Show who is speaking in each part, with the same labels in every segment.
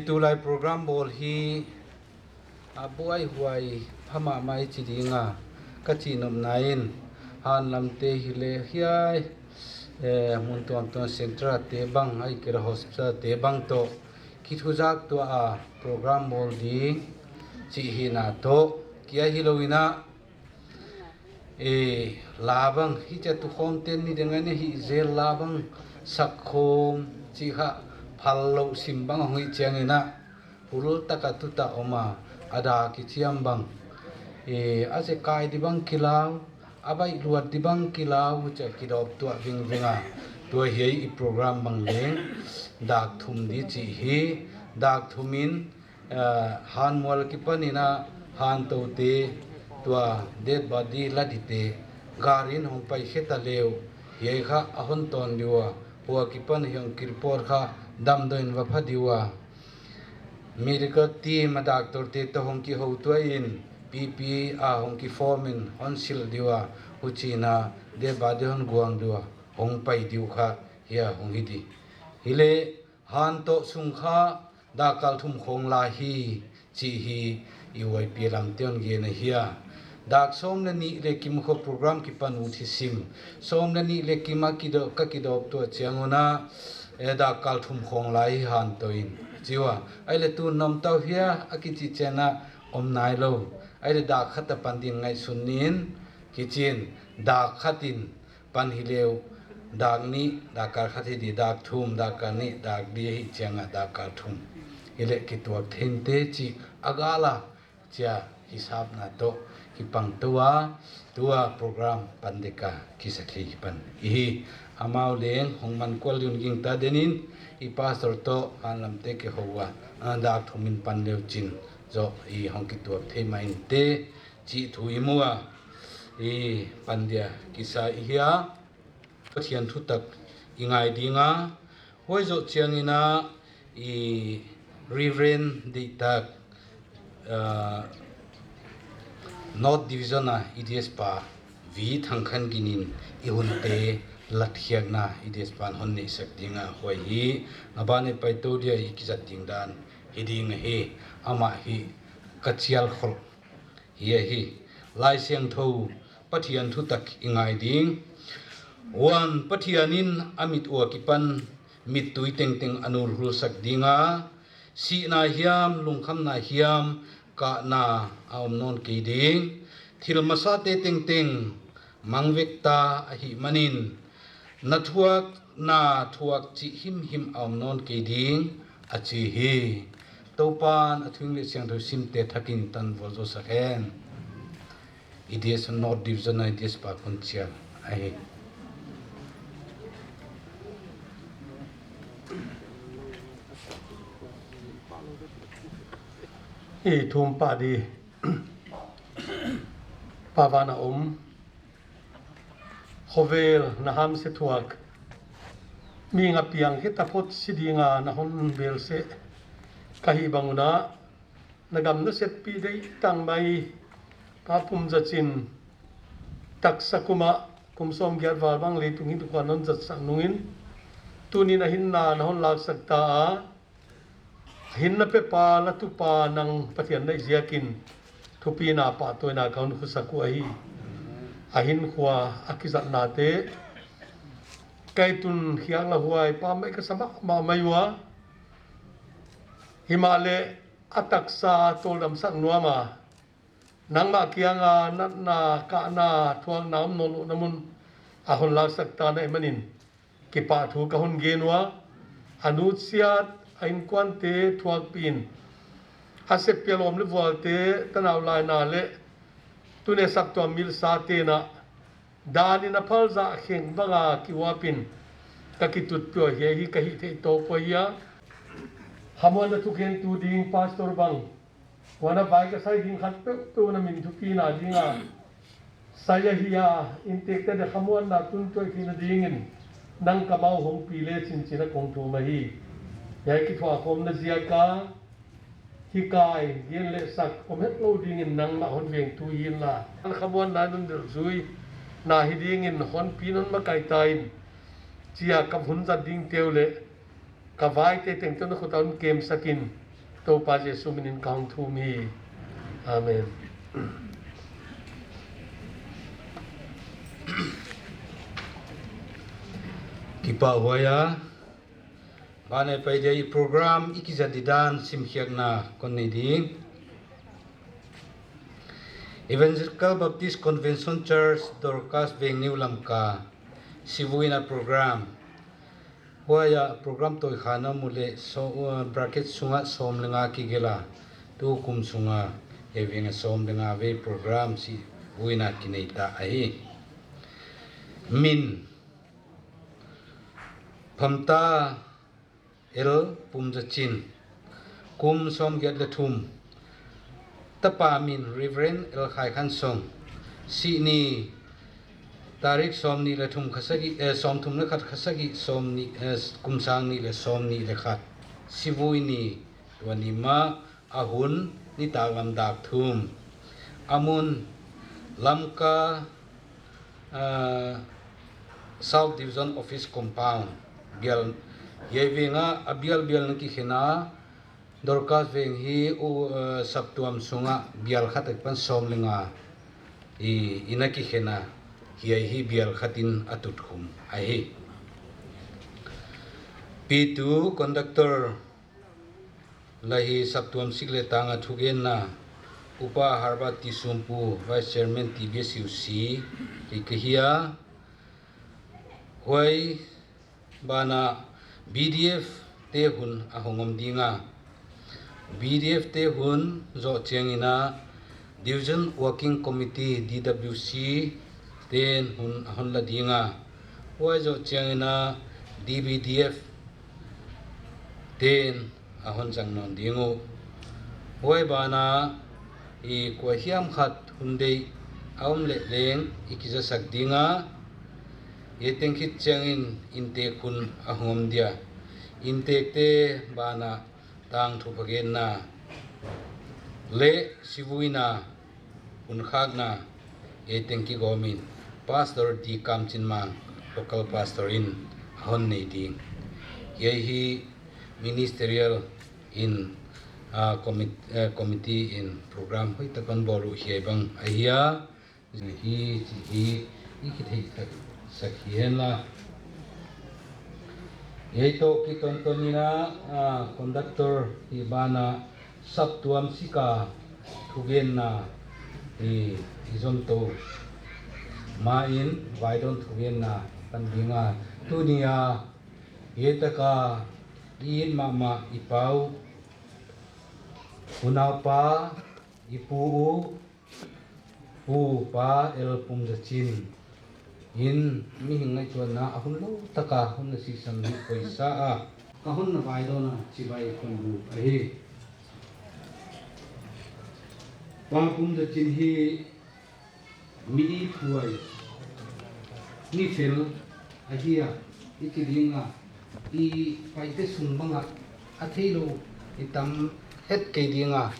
Speaker 1: tulai program bol hi abuai huai phama mai chidinga kachinom nain han lamte hile hiai mun ton centra te bang ai kira hospital te bang to kithujak to a program bol di chi hina to kia hilowina labang hi cha tu khom ten ni dengane hi zel labang sakhom chi ha phallo simbang hoi changena purul takatuta oma ada kichiam bang ase kai dibang kilaw abai luat dibang kilaw cha kidop to vinga to hi program bang leng dak thum di chi hi dak thumin han mol ki panina han to te tua dead body ladite garin hong pai kheta lew ye kha ahon ton diwa huwa kipan hyang kirpor kha dam doin wa phadiwa medical team doctor te to hong ki ho to in pp a hong ki foreman on sil diwa uchina dead body hon guang diwa hong pai diu kha ya hong hidi hile han to sung kha dakal thum khong la hi chi hi iwai piram tion ge na hiya dak som na ni le kim kho program ki pan uthi sim som na ni le kima ki do ka ki do to changona da kal thum khong lai han toin chiwa ai le tu nom tau hia akichi chena om nai lo ai le da khat pandin ngai sunin kichin da khatin pan hileu dak ni da kar khati di dak thum da kar ni dak di hi changa da kar thum ile kitwa thente chi agala chia hisab na to hipang tua program pandeka kisakhi pan hi amau leng hongman kwal yun ging ta denin I pastor to alam te ke howa dak thumin pan leu chin zo I hongki tu the main te chi thui muwa I pandia kisa ihia pathian thu tak ingai dinga hoi zo chiangina I reverend di tak North Division na IDS pa vi thangkhan ginin ihunte lathiak na IDS pan honni sakdinga hoi hi abane paito dia ikizat dingdan hiding he ama hi kachial khol hi lai siang tho pathian thu tak ingai ding wan pathianin amit wa kipan mit tui teng teng anul hul sakdinga si na hiam lungkham na hiam ka na aum non ki ding thil masa te teng teng mangvekta hi manin na thuak chi him aum non ki ding achi hi topan athing le siang tho sim te thakin tan volzo sakhen IDS North Division IDS pa kunchial ai
Speaker 2: thum pa di pavana hovel naham se thuak mi nga piang hita phot sidinga na hon bel se kahi banguna nagam na set pi dei tang mai papum zachin taksakuma kumsom gyar wal bang le tungin tu kanon zat sanungin tunin a hinna na hon lak sakta a hinna pe pa la tu pa nang pathian nei ziakin thupi na pa toina kaun khusaku ahi ahin khwa akizat na te kaitun khiang la huai pa mai ka sama ma maiwa himale ataksa toldam sang nuama nangma kianga na ka na thuang nam nolu namun ahon lak sakta na manin ki pa thu ka hun genwa anut siat ain kwante thuak pin asep pelom le volte tanaw lai na le tune sak to mil sa te na dani na phalza kheng banga ki wapin takitut pyo he hi ka hi the to po ya hamon na tukhen tu ding pastor bang wana bai ka sai ding khat pe tu na min thu pi na dinga saya hiya intek te de hamon na tun toy pi na dingin nang kamau hong pi le chin china kong thu ma hi yai ki thwa khom na zia ka hi kai yen le sak om het lo ding in nang ma hon veng tu yin la an khamon na nun der zui na hi ding in hon pinon ma kai tain chia kam hun za ding teu le ka vai te teng ton khu taun kem sakin to pa jesu minin kaung thu mi amen
Speaker 1: kipa hoya bane pai dei program ikizadidan simkhiak na konni ding Evangelical Baptist Convention Church Dorcas Venue Lamka Sivuina program hoya program toy khana mule so bracket sunga som lenga ki gela tu kum sunga evinga som lenga ve program si huina kineita ai min phamta el pumjachin kum som get le thum tapa min reverend el khai khan song si ni tarik som ni le thum khasagi som thum le khat khasagi som ni kum sang ni le som ni le khat sivui ni wanima ahun ni talam dak thum amun lamka South Division Office Compound bial yevinga abial naki khina Dorcas veng hi saptuam sunga bial khatak pan somlenga inaki khena hi bial khatin atut khum ai P2 conductor lahi saptuam sikle tanga thugen na upa harba tisumpu vice chairman TBSUC ikhiya hoi bana BDF te hun ahongom dinga BDF te hun zo chengina division working committee DWC ten hun ahon la dinga hoi zo chengina DBDF ten ahon jangnon dingu hoi bana i kwa hiam khat hundei aum le leng ikiza sak dinga yeteng khit changin inte kun ahom dia inte te bana tang thu phagen na le sibuina un khak na yeteng ki gomin pastor di kamchin mang local pastor in ahon nei ding yehi ministerial in committee in program hoi takan boru hi bang ahia hi ki thei sakhian la ye to ki ton tonina conductor hi bana sab tuam sika thugen na hi izom to ma in vai don thugen na kan dinga tunia ye taka in mama ipau unapa ipu pu pa el pum zachin in mi hingai chuan na ahun lo taka hun na si sam ni paisa a ahun na vai do na chi vai kon bu a hi pa pum zachin hi mi thuai ni fel a hiya ikidinga i paite sung banga a theilo itam het ke dinga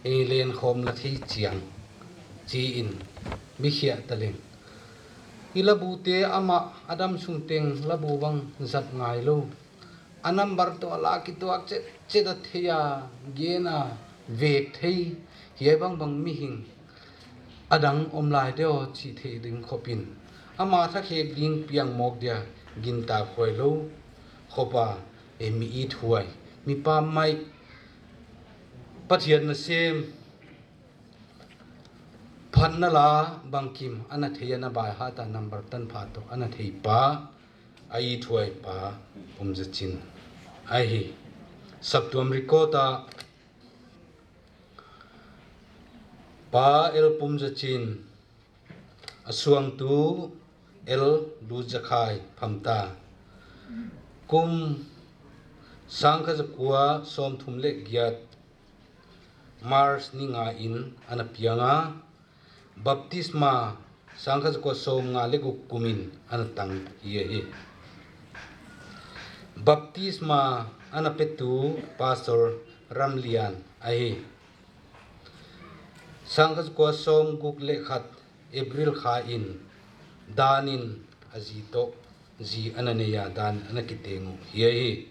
Speaker 1: e len khom la thi chiang chi in mi khia taleng ilabu te ama adam sungteng labu bang zat ngai lo anam bar to ala ki to che da theya gena vek thei ye bang bang mi hing adang omlai deo chi the ding khopin ama tha khe ding piang mok dia gin ta khoi lo khopa e mi i thuai mi pa mai pathian na sem phan na la bangkim ana theyana ba ha ta number tan pha to ana thei pa ai thuai pa pumja chin ai hi saptuam rikota pa el pumja chin asuang tu el du jakhai phamta kum sangkha jakua som thumle gyat mars ninga in ana pianga baptisma sangkha jakua som nga le kumin ana tang hi baptisma ana petu pastor ramlian ai sangkha jakua som guk le khat april kha in danin azito ji ananeya dan anakitengu hi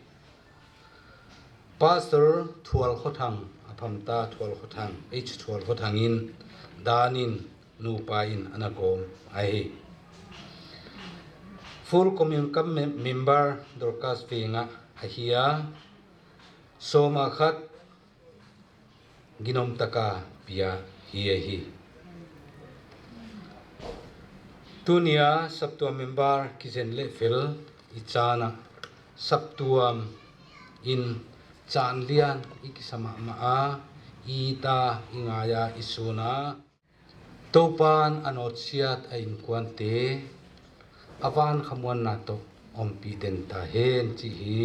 Speaker 1: pastor thual khothang aphamta thual khothang thual khothang in danin nupa in anakom ai full community member dorkas penga ahia soma khat ginom taka pia hi tunia saptuam member kizen le fel ichana saptuam in chan lian ikisama ma a ita ingaya isuna topan anot siat ain kwante avan khamwan na to ompi den ta hen chi hi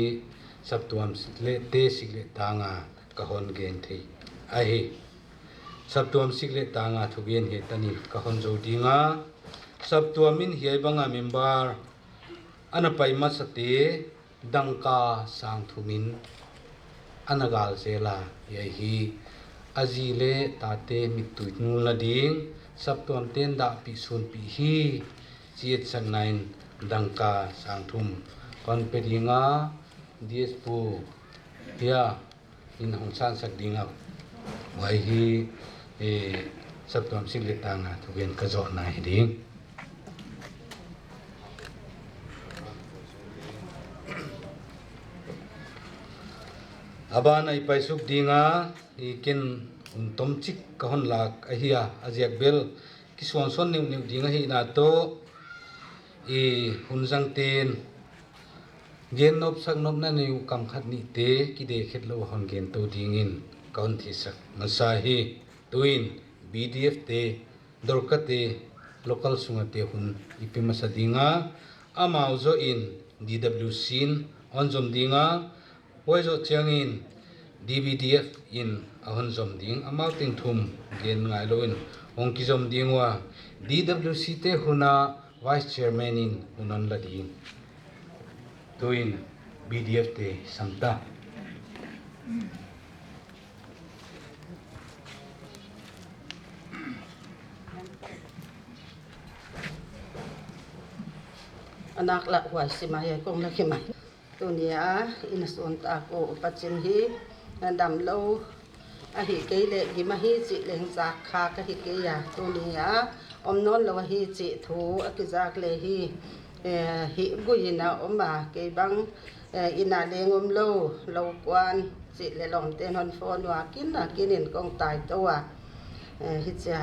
Speaker 1: saptuam sikle te sikle tanga kahon gen thei a hi saptuam sikle tanga thugen he tani kahon zo dinga saptuamin hiai banga member ana paima sate dangka sang thumin anagal zela yehi azile tate mitui nula ding saptuam ten da pi sun pi hi chiet sannain dangka sangthum kon pedinga dspu ya in hongsan sak dinga wai hi e saptuam sikle tanga thugen ka zo na hi ding abana ipaisuk dinga ikin tom chik kahon lak ahia ajiak bel kison son new dinga hi na to i hunjang tin gen nop sak nop na new kam khat ni te ki de khet lo hon gen to dingin kaun thi sak masahi tuin BDF te dorkate local sungate hun ipimasa dinga amauzo in DWC onjom dinga oizo chiangin DBDF in ahonjom ding amauting thum gen ngai loin ongkizom dingwa DWC te huna vice chairman in hunan lading tuin BDF te sangta
Speaker 3: anak la huai simaya kong la kimai tunia inasun ta ko pachin hi dam lo a hi ke le gi ma hi chi leng za kha ka hi ke ya tunia om non lo hi chi thu a ki zak le hi hi guina oma ke bang ina lengom lo kwan chi le long ten hon phone wa kin na kinin kong tai to wa hi cha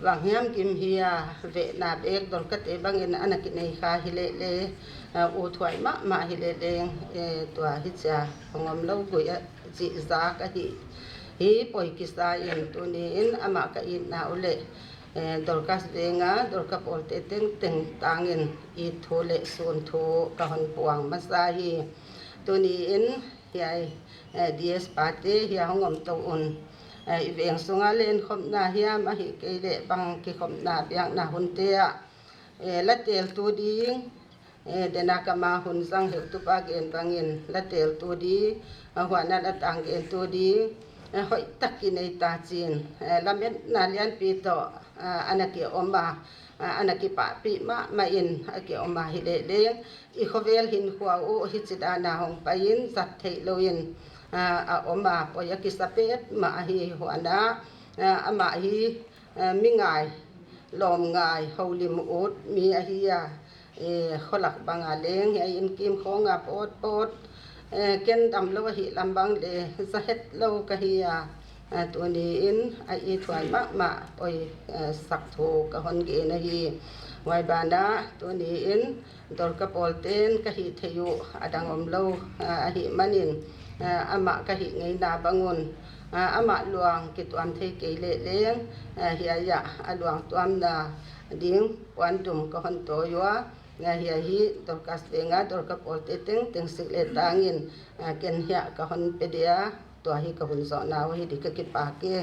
Speaker 3: vang hiam kim hia ve na bek dol kat e bangin anak nei kha hile le u thuai ma hile le to hi cha ngom lo gu ya ji za ka hi poi ki sa in tu ni in ama ka in na ule dol kas venga dol ka pol te teng tangin I thole sun thu ka hon puang ma sa hi tu ni in hiai DS party hi ngom to un iveng sunga len khom na hiam a hi ke le bang ki khom na biang na hun te a la tel tu ding dena kama hun sang he tu pa gen bangin la tel tu di hwa na la tang gen tu di hoi takki nei ta chin la met na lian pi to anaki oma anaki pa pi ma in aki oma hi le le I khovel hin khwa o hi chida na hong pa in zat thei lo in a oma poyaki sapet ma hi huana ama hi mingai lom ngai holim ut mi a hi ya kholak banga leng hi in kim khonga pot ken dam lo hi lambang le zahet lo ka hi ya tu ni in a I thwai ma oi sak tho ka hon ge na hi wai bana tu ni in dor ka polten ka hi theyu adangom lo a hi manin ama ka hi ngai na bangun ama luang ki tuam thei ke le leng hiya ya aluang tuam na ding wan dum ka hon to yo hiya hi dor kas benga dor ka pol te teng sik le tangin ken hiya ka hon pedia to hi ka hun zo na hi dik ki pa ke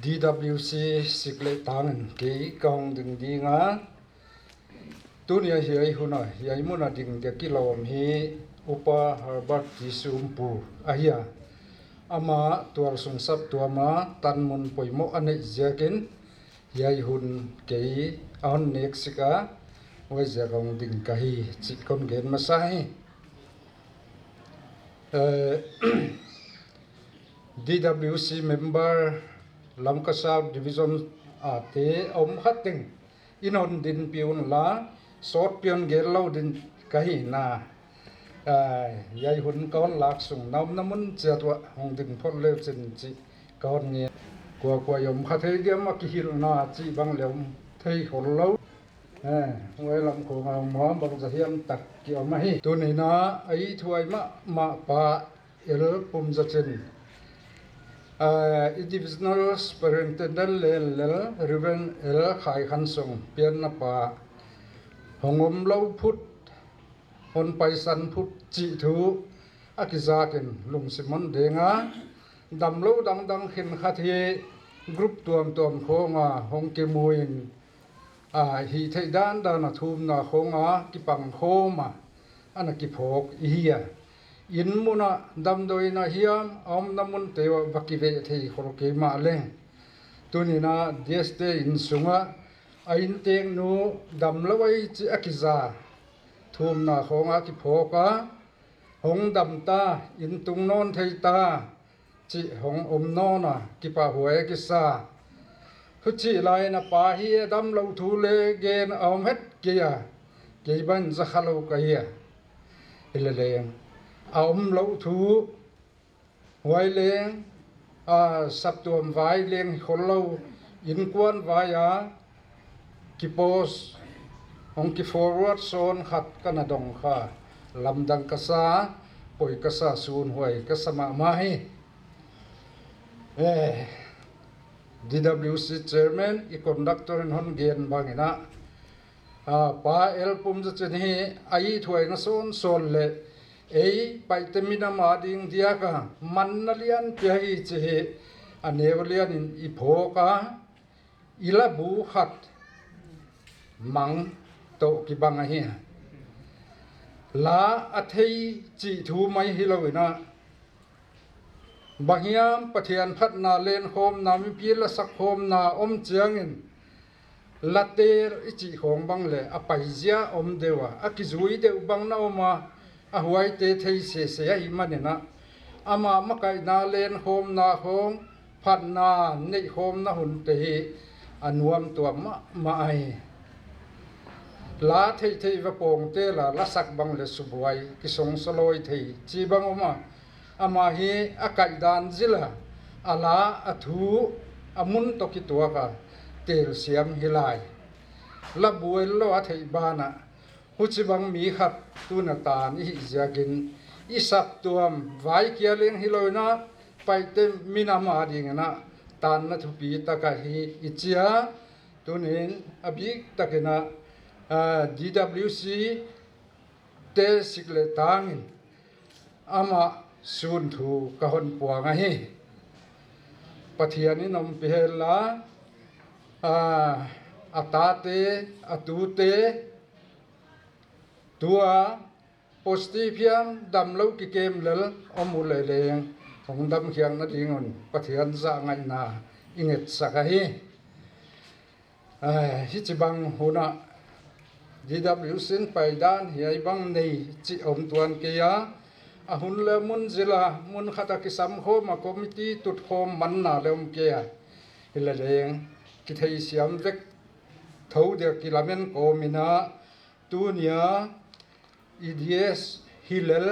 Speaker 4: DWC sikle tangan ke kong ding dinga tunia hiai huna hiai muna ding de kilom hi upa Harvard Jisumpu ahia ama tuar sung sap tuama tanmun poimo ane jakin hiai hun ke on nexika wai jakong ding kahi chikon gen masai DWC member Lamka South Division te om khating inon din piun la sort pion gelo din kahi na yai hun kon lak sung nam namun chatwa hong din phol le chen chi kon nge kwa yom khathe diam ma ki hil na chi bang lem thei khol lo ngoi lam ko ma ma bang za hiam tak ki ma hi tu ni na ai thuai ma pa el pum za chen divisional superintendent le Ruben el khai khan song pian na pa hongom lo phut hon paisan phut chi thu akizakin lung simon denga dam lo dang khin khathi group tuam khonga hongke muin hi thei dan na thum na khonga ki pang khoma ana ki phok hiya in muna dam doi na hiam om namun tewa bakive thei khoroke ma leng tunina deste in sunga ain teng nu dam lawai chi akiza thum na khonga ki phoka hong dam ta in tung non thei ta chi hong om no na ki pa huai ki sa hu chi lai na pa hi dam lo thu le gen om het kia ke ban za khalo ka ya ile le om lo thu huai leng sap tuam vai leng kholo in kwan vai ya ki pos hong ki forward son khat kana dong kha lamdang ka sa poi ka sa sun huai ka sama mai DWC chairman I conductor in hon gen bangina pa el pum za chen hi ai thuai na son le ei pai temina ma ding dia ka man na lian pya hi che he anevlian in I phoka ila bu khat mang to ki banga hi la athei chi thu mai hi loina bangiam pathian phat na len khom na mi pi la sak khom na om chiangin later ichi khong bang le apai zia om dewa akizui de bang na oma a huai te thei se se ai manena ama makai na len khom na khong phat na nei khom na hun te hi anuam to ma ai la thei thei va pong te la sak bang le subuai ki song saloi thei chi bang oma ama hi akai dan zila ala athu amun to ki tua ka tel siam hilai la buai lo a thei bana hu chi bang mi khat tu na tan hi ziagin isak tuam vai kia leng hiloina paite minama ding na tan na thupi ta ka hi ichia tunin abik takena DWC te sikle tangin ama sun thu kahon puanga hi pathiani nom pehela atate atute tua postipian damlo ki kem lel omule leng hong dam khiang na dingon pathian za ngai na inget sakahi hi chibang huna DWC paidan hi bang nei chi om tuan ke ya ahun le mun zila mun khata ki sam kho ma committee tut khom man na lem ke ya ila leng ki thei siam vek thau de ki lamen ko mina tu nia EDS hilal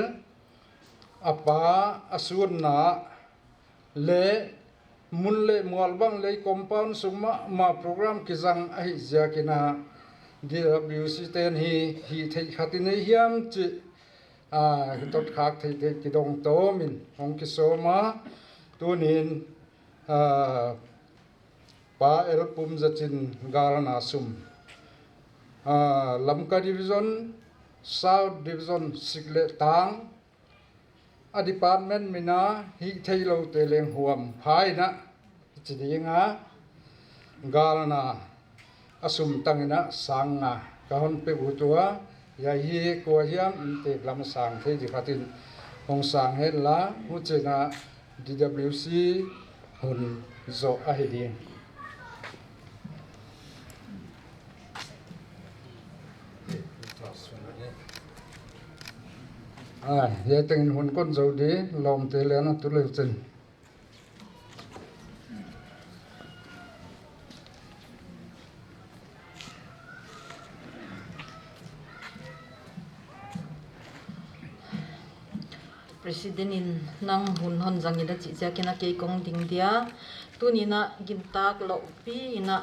Speaker 4: apa asun na le mun le mualbang le compound suma ma program ki jang ai jakina DWC ten hi thei khatin hiam chi tot khak thei ki dong to min hong ki soma tunin pa el pum zachin galna sum lamka division south division sikle tang a department mina hi thailo te leng huam phaina chidinga galna asum tangina sanga kahon pe utua ya hi ko hiam inte lam sang thei di khatin hong sang he la hu chena DWC hun zo a hi di ye teng hun kon zo di lom te le na tu le chen
Speaker 5: President in nang hun hon zangina chi cha kina ke kong ding dia tunina gintak lo pi ina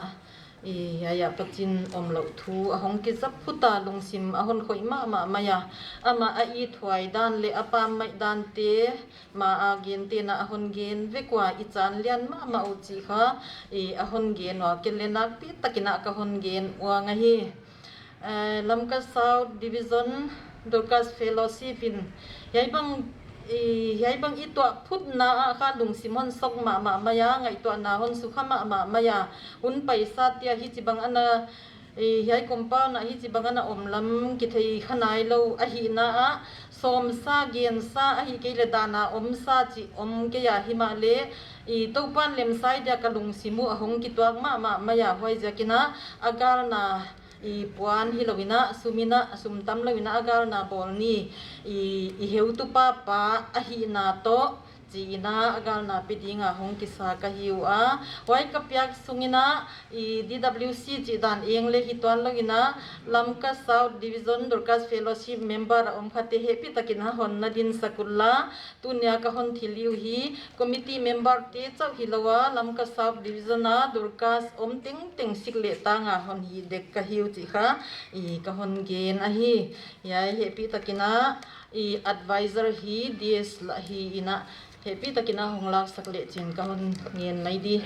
Speaker 5: ya pachin om lo thu ahong ki zap phuta lungsim ahon khoi ma maya ama a I thwai dan le apa mai dan te ma a gen te na ahon gen vekwa I chan lian ma u chi kha ahon gen wa kelenak pi takina ka hon gen wa nga hi lamka south division Dorcas fellowship in yai bang itwa phut na kha lung simon sok ma ya ngai to na hon su kha ma ya un paisa tia hi chi bang ana hiai compound na hi chi bangana omlam ki thei khanai lo a hi na a som sa gen sa a hi ke le dana om sa chi om ke ya hi ma le to pan lem sai dia kalung simu a hong ki tuak ma ya hoi jakina agar na puan hi lovina sumina sumtam lovina agar na bolni heu tu pa a hi na to China agal na pidinga hong kisa kahiwa wai kapyak sungina DWC jidan engle hitwan logina lamka South Division Durkas Fellowship member khate happy takina honna din sakulla tunya ka hon thiliu hi committee member te chau hilowa lamka South Division na Durkas ting sikle tanga hon hi dek kahiu chi kha ka hon gen a hi yai happy takina advisor hi DS la hi ina happy takina honglak sakle chin ka hon ngen mai di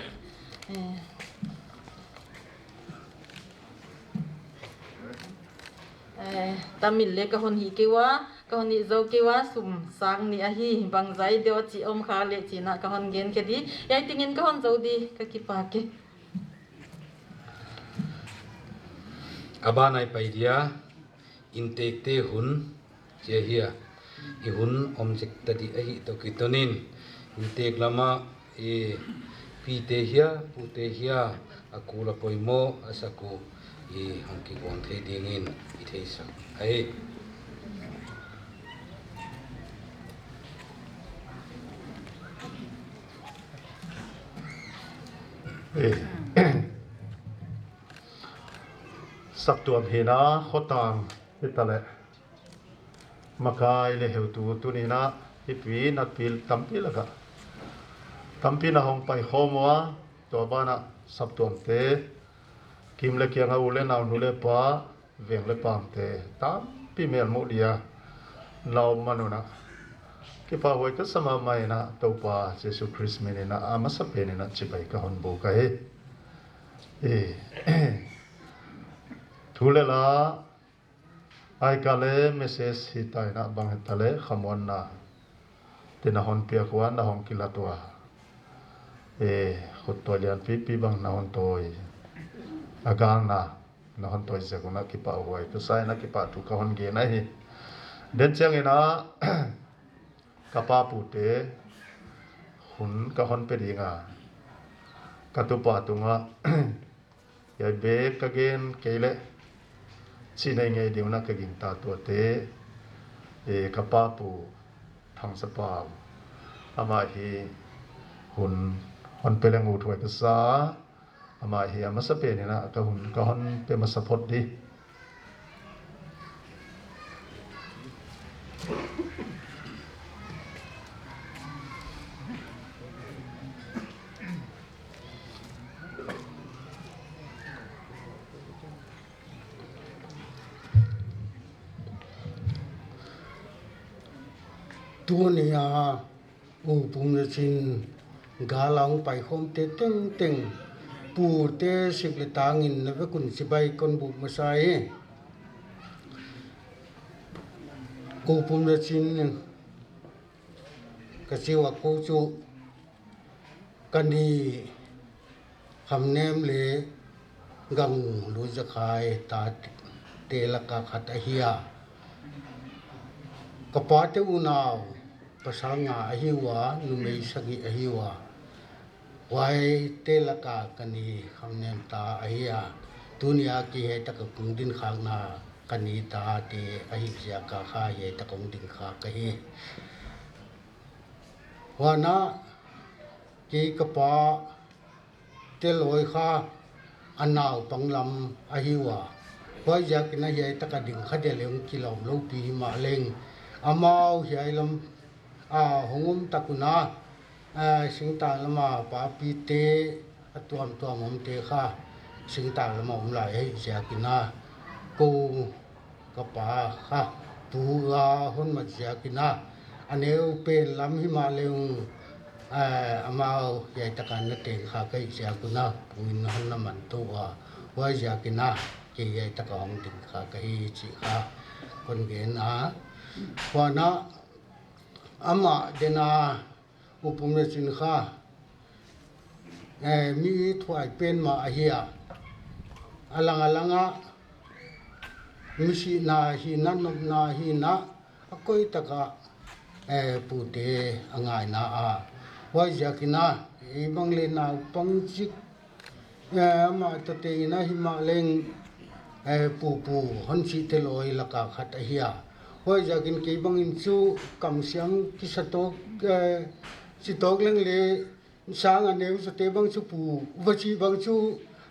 Speaker 5: tamil le ka hon hi kewa ka hon ni zo kewa sum sang ni a hi bang zai deo chi om kha le china ka hon gen ke di yai tingin ka hon zo di ka ki pa ke
Speaker 1: abanai paidia intake te hun che hia i hun object tadi ahi to kitonin intake lama pi te hia pu te hia akula poimo asaku hangki gon the dingin i thei sa ai
Speaker 2: sắc tuam hina khotang hitale makai le heutu tunina hipwi na pil tampi laga tampi na hong pai homwa to bana sap tuam te kim le kyanga ule na nule pa veng le pam te tam pi mel mu dia law manuna ki pa hoi ka sama mai na to pa jesu christ menina amasa penina chipai ka hon bo ka he thule la ai kale message hitai na bang tale khamon na tina hon pia kwan na hon kilatwa khotolian pi bang na hon toy agang na hon toy se kuna ki pa hoi to sai na ki pa tu ka hon ge na hi den chang ina kapa pu te hun ka hon pe dinga ka tu pa tunga ya be ka gen kele sinai ngai diuna ka ging ta to te kapa pu thang sa pa ama hi hun hon peleng u thoi ka sa ama hi ama sa pe ni na ka hun ka hon pe ma support di
Speaker 6: tunia pum le chin galang pai khom te teng pu te sikle tangin na ve kun sibai kon bu masai pum le chin ka siwa ko chu kani kham nem le gang lu za khai ta te la ka khat a hiya kapate unaw pasanga ahiwa numei sagi ahiwa wai telaka kani khamnem ta ahia dunia ki he ta kungdin khangna kani ta te ahibja ka kha he ta kungdin kha ka hi wana ki kapa teloi kha anaw panglam ahiwa wai ja kina he ta ka ding kha de leng kilom lo pi ma leng amau hiai lam hongum takuna singta lama pa pi te atuam om te kha singta lama lai hei jakina ko kapa kha tu hon ma jakina aneu pe lam hi ma leung amau hiai takan na te kha kai jakuna puin han na man to wa jakina ke hiai takang tin kha kai chi kha kon ge na wana ama dena upum le chin kha mi thuai pen ma ahia alanga misi na hi na nom na hi na akoi taka pute angai na a wai jakina ibang le na pangjik ma tate na hi ma leng pu hon chi te loi laka khat hiya wai jakin ke bang in chu kam siang ki satok chi tok leng le sang ane su te bang chu pu wachi bang chu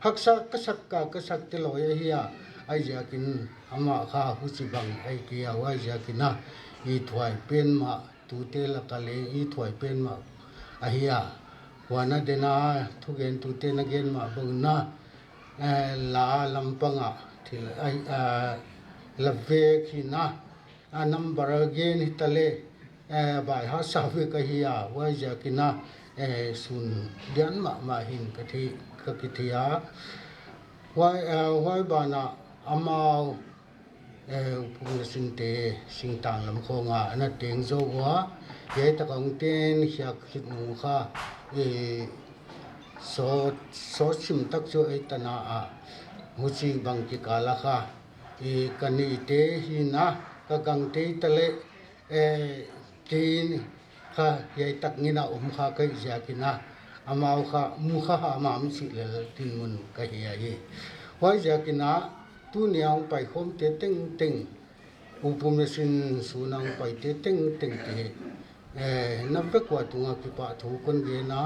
Speaker 6: haksa kasak te loi hiya ai jakin ama kha hu chi bang ai ki ya wai jakina i thwai pen ma tu te la ka le i thwai pen ma a hiya wana dena thugen tu te na gen ma bang na la lampanga thil ai la ve khi na number again hitale bai ha sa ve ka hiya wai jakina sun dian ma hin ka thi ka ki thia wai bana amao pung sin te sing tang lam khonga na teng zo wa ye ta kong ten hyak hit nu kha so sim tak cho ai tana a hu chi bang ki kala kha kani te hi na ka gang te tale tin kha ye tak ni na kha kai ja ki na amao kha mu kha ha ma mi si le tin mun ka hi ye wai ja ki na tu niang pai khom te teng upum na sin sunang pai te teng te na ve kwa tunga ki pa thu kon ge na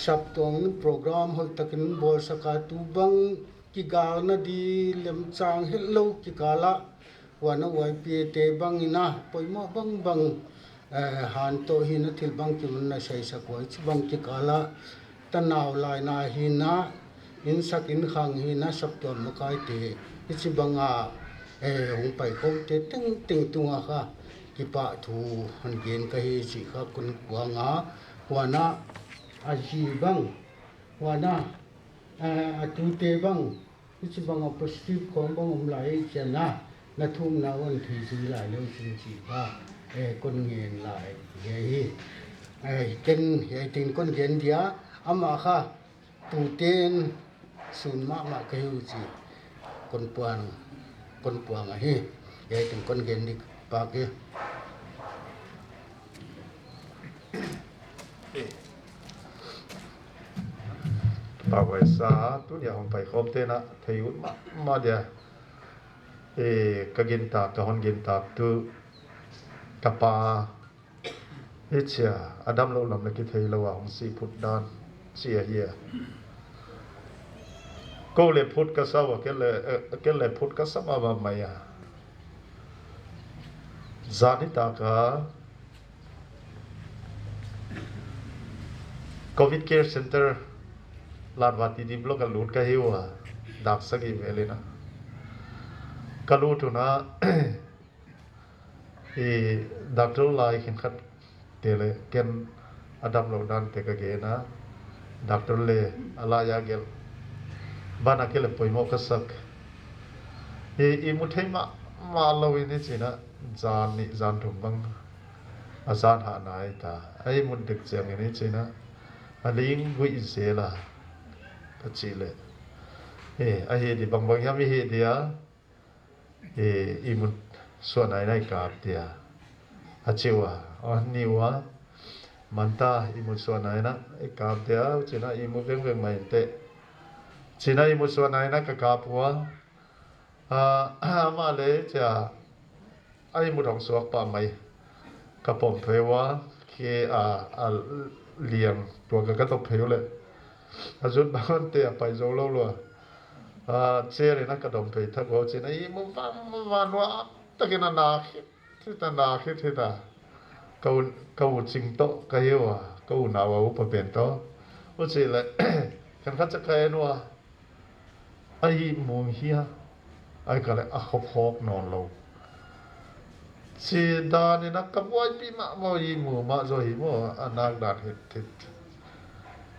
Speaker 6: sap tong program hol takin bol saka tu bang ki gal na di lem chang hello ki kala wana wai pi te bang ina poima bang han to hi na thil bang ki mun na sai sakwai chi bang ki kala tanaw lai na hi na in sak in khang hi na sap ton ma kai te chi banga hung pai khom te teng tunga kha ki pa thu han gen ka hi chi kha kun kwa nga wana a ji bang wana a tu te bang chi banga positive khom bang lai chana na thum na on thi ji lai lo chi chi ba kon ngen lai ye hi ken he tin kon gen dia ama kha tu ten sun ma ka hu chi kon puang a hi ye tin kon gen ni pa ke
Speaker 7: bà vậy sa tu nhà hồng phải khom tên á thầy út mà dia cái gen ta cái hon gen ta tu kapa hết chia Adam lâu làm cái thầy lâu hồng si phut đan si here câu lệ phut cái sao cái lệ phut cái sao mà mày à zani ta ka COVID Care Center Ladwati di blok alut ka hiwa dak sagi velena kalu tu na doctor lai khin khat tele ken adam lo dan te ka ge na doctor le ala ya gel bana kele poimo ka sak muthai ma lo ni china zan thum bang azan ha nai ta ai mun dik chang ni china aling gui zela ka chile a he di bang yam he dia imun so nai ka tia a chewa a niwa manta imun so nai na ka tia china imu veng mai te china imu so nai na ka puwa ma le cha ai mu dong so pa mai ka pom phewa ke a liang tua ka to pheu le azun ban te pai zo lo lo che le na ka dom pe tha go che na i mu van wa ta ke na khi ta kau ching to ka ye wa kau na wa u pa ben to o che le kan kha cha ka no ai mu hia ai ka le a hop non lo si da ni na ka boy pi ma yi mu ma zo hi mo anak dan hit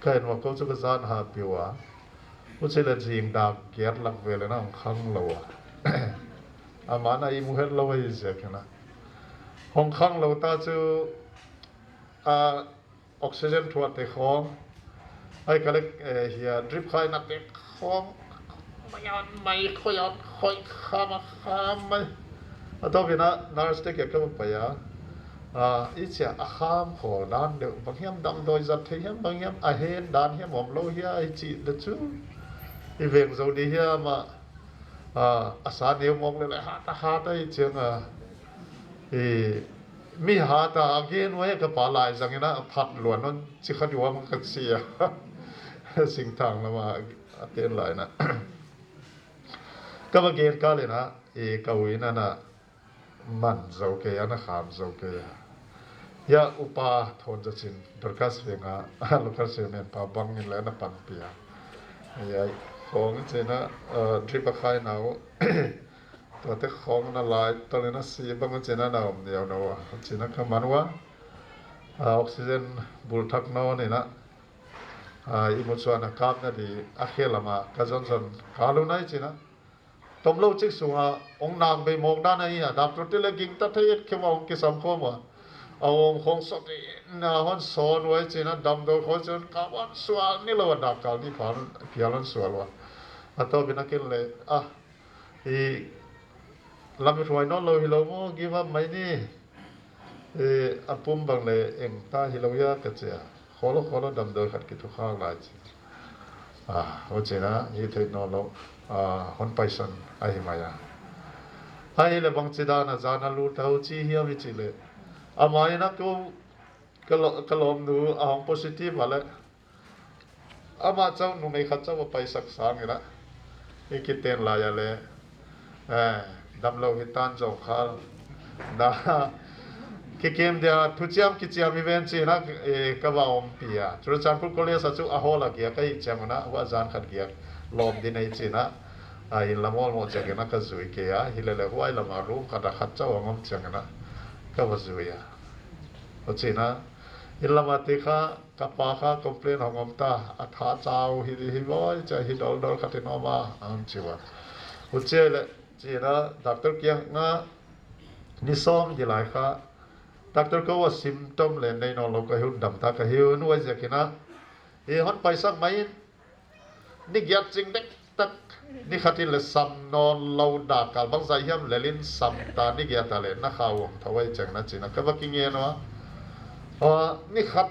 Speaker 7: kai no ko chu ka zan ha pi wa u che le jing da ger lak ve le na khang lo wa amana i mu het lo wa yi se kana hong khang lo ta chu oxygen thua te khom ai ka le hia drip khai na te khom ไม่ค่อยข้ามไม่ตอนนั้นนาร์สเต็กก็ไม่ไปอีเสียข้ามขอด้านเดียวบางอย่างดำโดยจัดเทียมบางอย่างเห็นด้านเฮียมอมโลเฮียไอจีเด็ดจูอีเวงโซดีเฮียมาอาสาเนียวมองเลยหาตไอเชียงมีหาตาเกินไว้กับปลาไหลจังนะผัดหลวนนั่นชิคันอยู่ว่ามันก็เสียสิ่งทางแล้วมาเกินไหลนะก็มาเกินก็เลยนะกวินั่นนะมันเจ้าเกียนะขามเจ้าเกียยาอุปาทนจะชินดรกัสเวงะลูกกัสเวงปาบังนินแล้วนะปันเปียยาของเจนะดริปขายหนาวตัวเต็กของน่าลายตอนนี้นะสีบางเจนะหนาวเดียวนะวะเจนะขมันวะออกซิเจนบุลทักนอนี่นะอีมุชวานะกับนะดีอาเคลมากัจจนคาลุนัยเจนะตมโลจิกสุงองนางไปมองด้านไหนดับตุติเลกิงตัดให้เข้ามาองค์กิสัมโคมะเอาองค์ของสตินะฮันสอนไว้เจนะดำโดนคนจนกับวันสวานี่เราดับกาลที่ผ่านเพียรันสวลวะatau bina kille lami ruai no lo hilomo giva mai ni apum bang le eng ta hiloya ka che kholo dam do khat ki thu kha la chi ho che na ni thei no lo hon paisan ai maya ai le bang chi da na jana lu tau chi hiya mi chi le amai na ko kalom nu ang positive wala ama chau nu mai khat chau pai sak sang ila ikiten la ya le dam lo hitan jo khal da ki kem dia thuchiam ki chiam event chi na ka ba om pia chur chan pur kole sa chu a hola ki kai chamana wa jan khat ki lom din ai chi na ai lamol mo cha na ka zui ke ya hilele huai lama ru khata khat chaw ngom changana ka wa zui ya o chi na ilamati kha kapa kha complain hongom ta atha chau hi boy cha hi dol khatin oma an chiwa uchele china doctor kyang nga nisom dilai kha doctor ko wa symptom le nei no lo ka hu dam ta ka hu nu wa jakina hon paisa mai ni gyat ching dek tak ni khatin le sam non lo da kal bang zai hiam lelin sam ta ni gyat le na khawong thawai chang na china ka ba ki nge no ni khat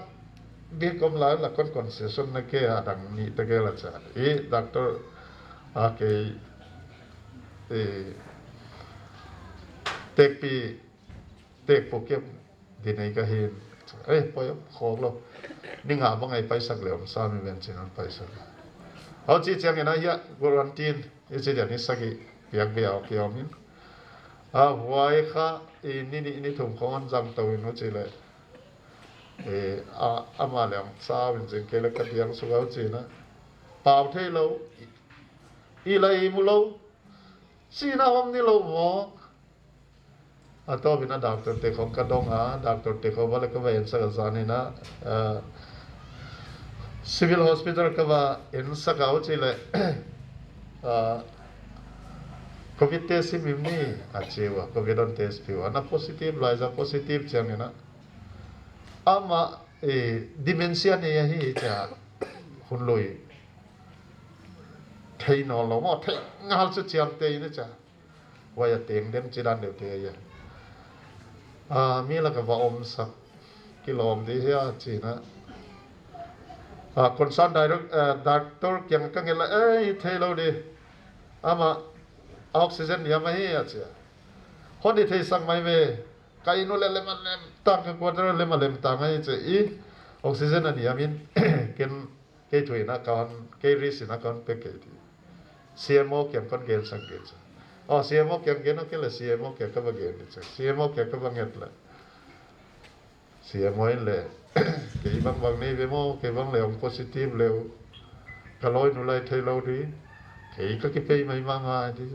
Speaker 7: bi kom la la kon concession na ke adang ni te ke la cha doctor ke tepi tek pokem dinai ka hin poy khog lo ni nga ba ngai pai sak leom sa mi ven chen pai sak au chi chang na ya quarantine e che dia ni sagi piak biao piao min huai kha ni thum khon jam to no che le ama leong sa bin jeng ke le ka diang su au che na pau the lo i lai mu lo si na hom ni lo mo atau bina doctor te khong ka dong doctor te kho wala ka ven sa zani na civil hospital ka ba in sa ka au che le covid test mi ni achewa covid on test piwa na positive liza positive chang na ama dementia ne ya hi cha hun loi thei no lo mo thei ngal chu chiam te ni cha wa ya teng dem chi dan de te ya mi la ka va om sa kilom de ya chi na concern doctor kyang ka ngela thei lo de ama oxygen ya mai ya cha hon de thei sang mai ve kai no le man tang ka quarter le ma lem tang ai che oxygen ani amin ken ke thui na kan ke ris na kan pe ke ti CMO kem kon gel sang ge CMO kem ge no ke le CMO ke ka ba ge ni che CMO ke ka ba nget la CMO le ke bang nei ve mo ke bang le positive le ka loi nu lai thei lo ri ke ka ki pe mai ma nga ti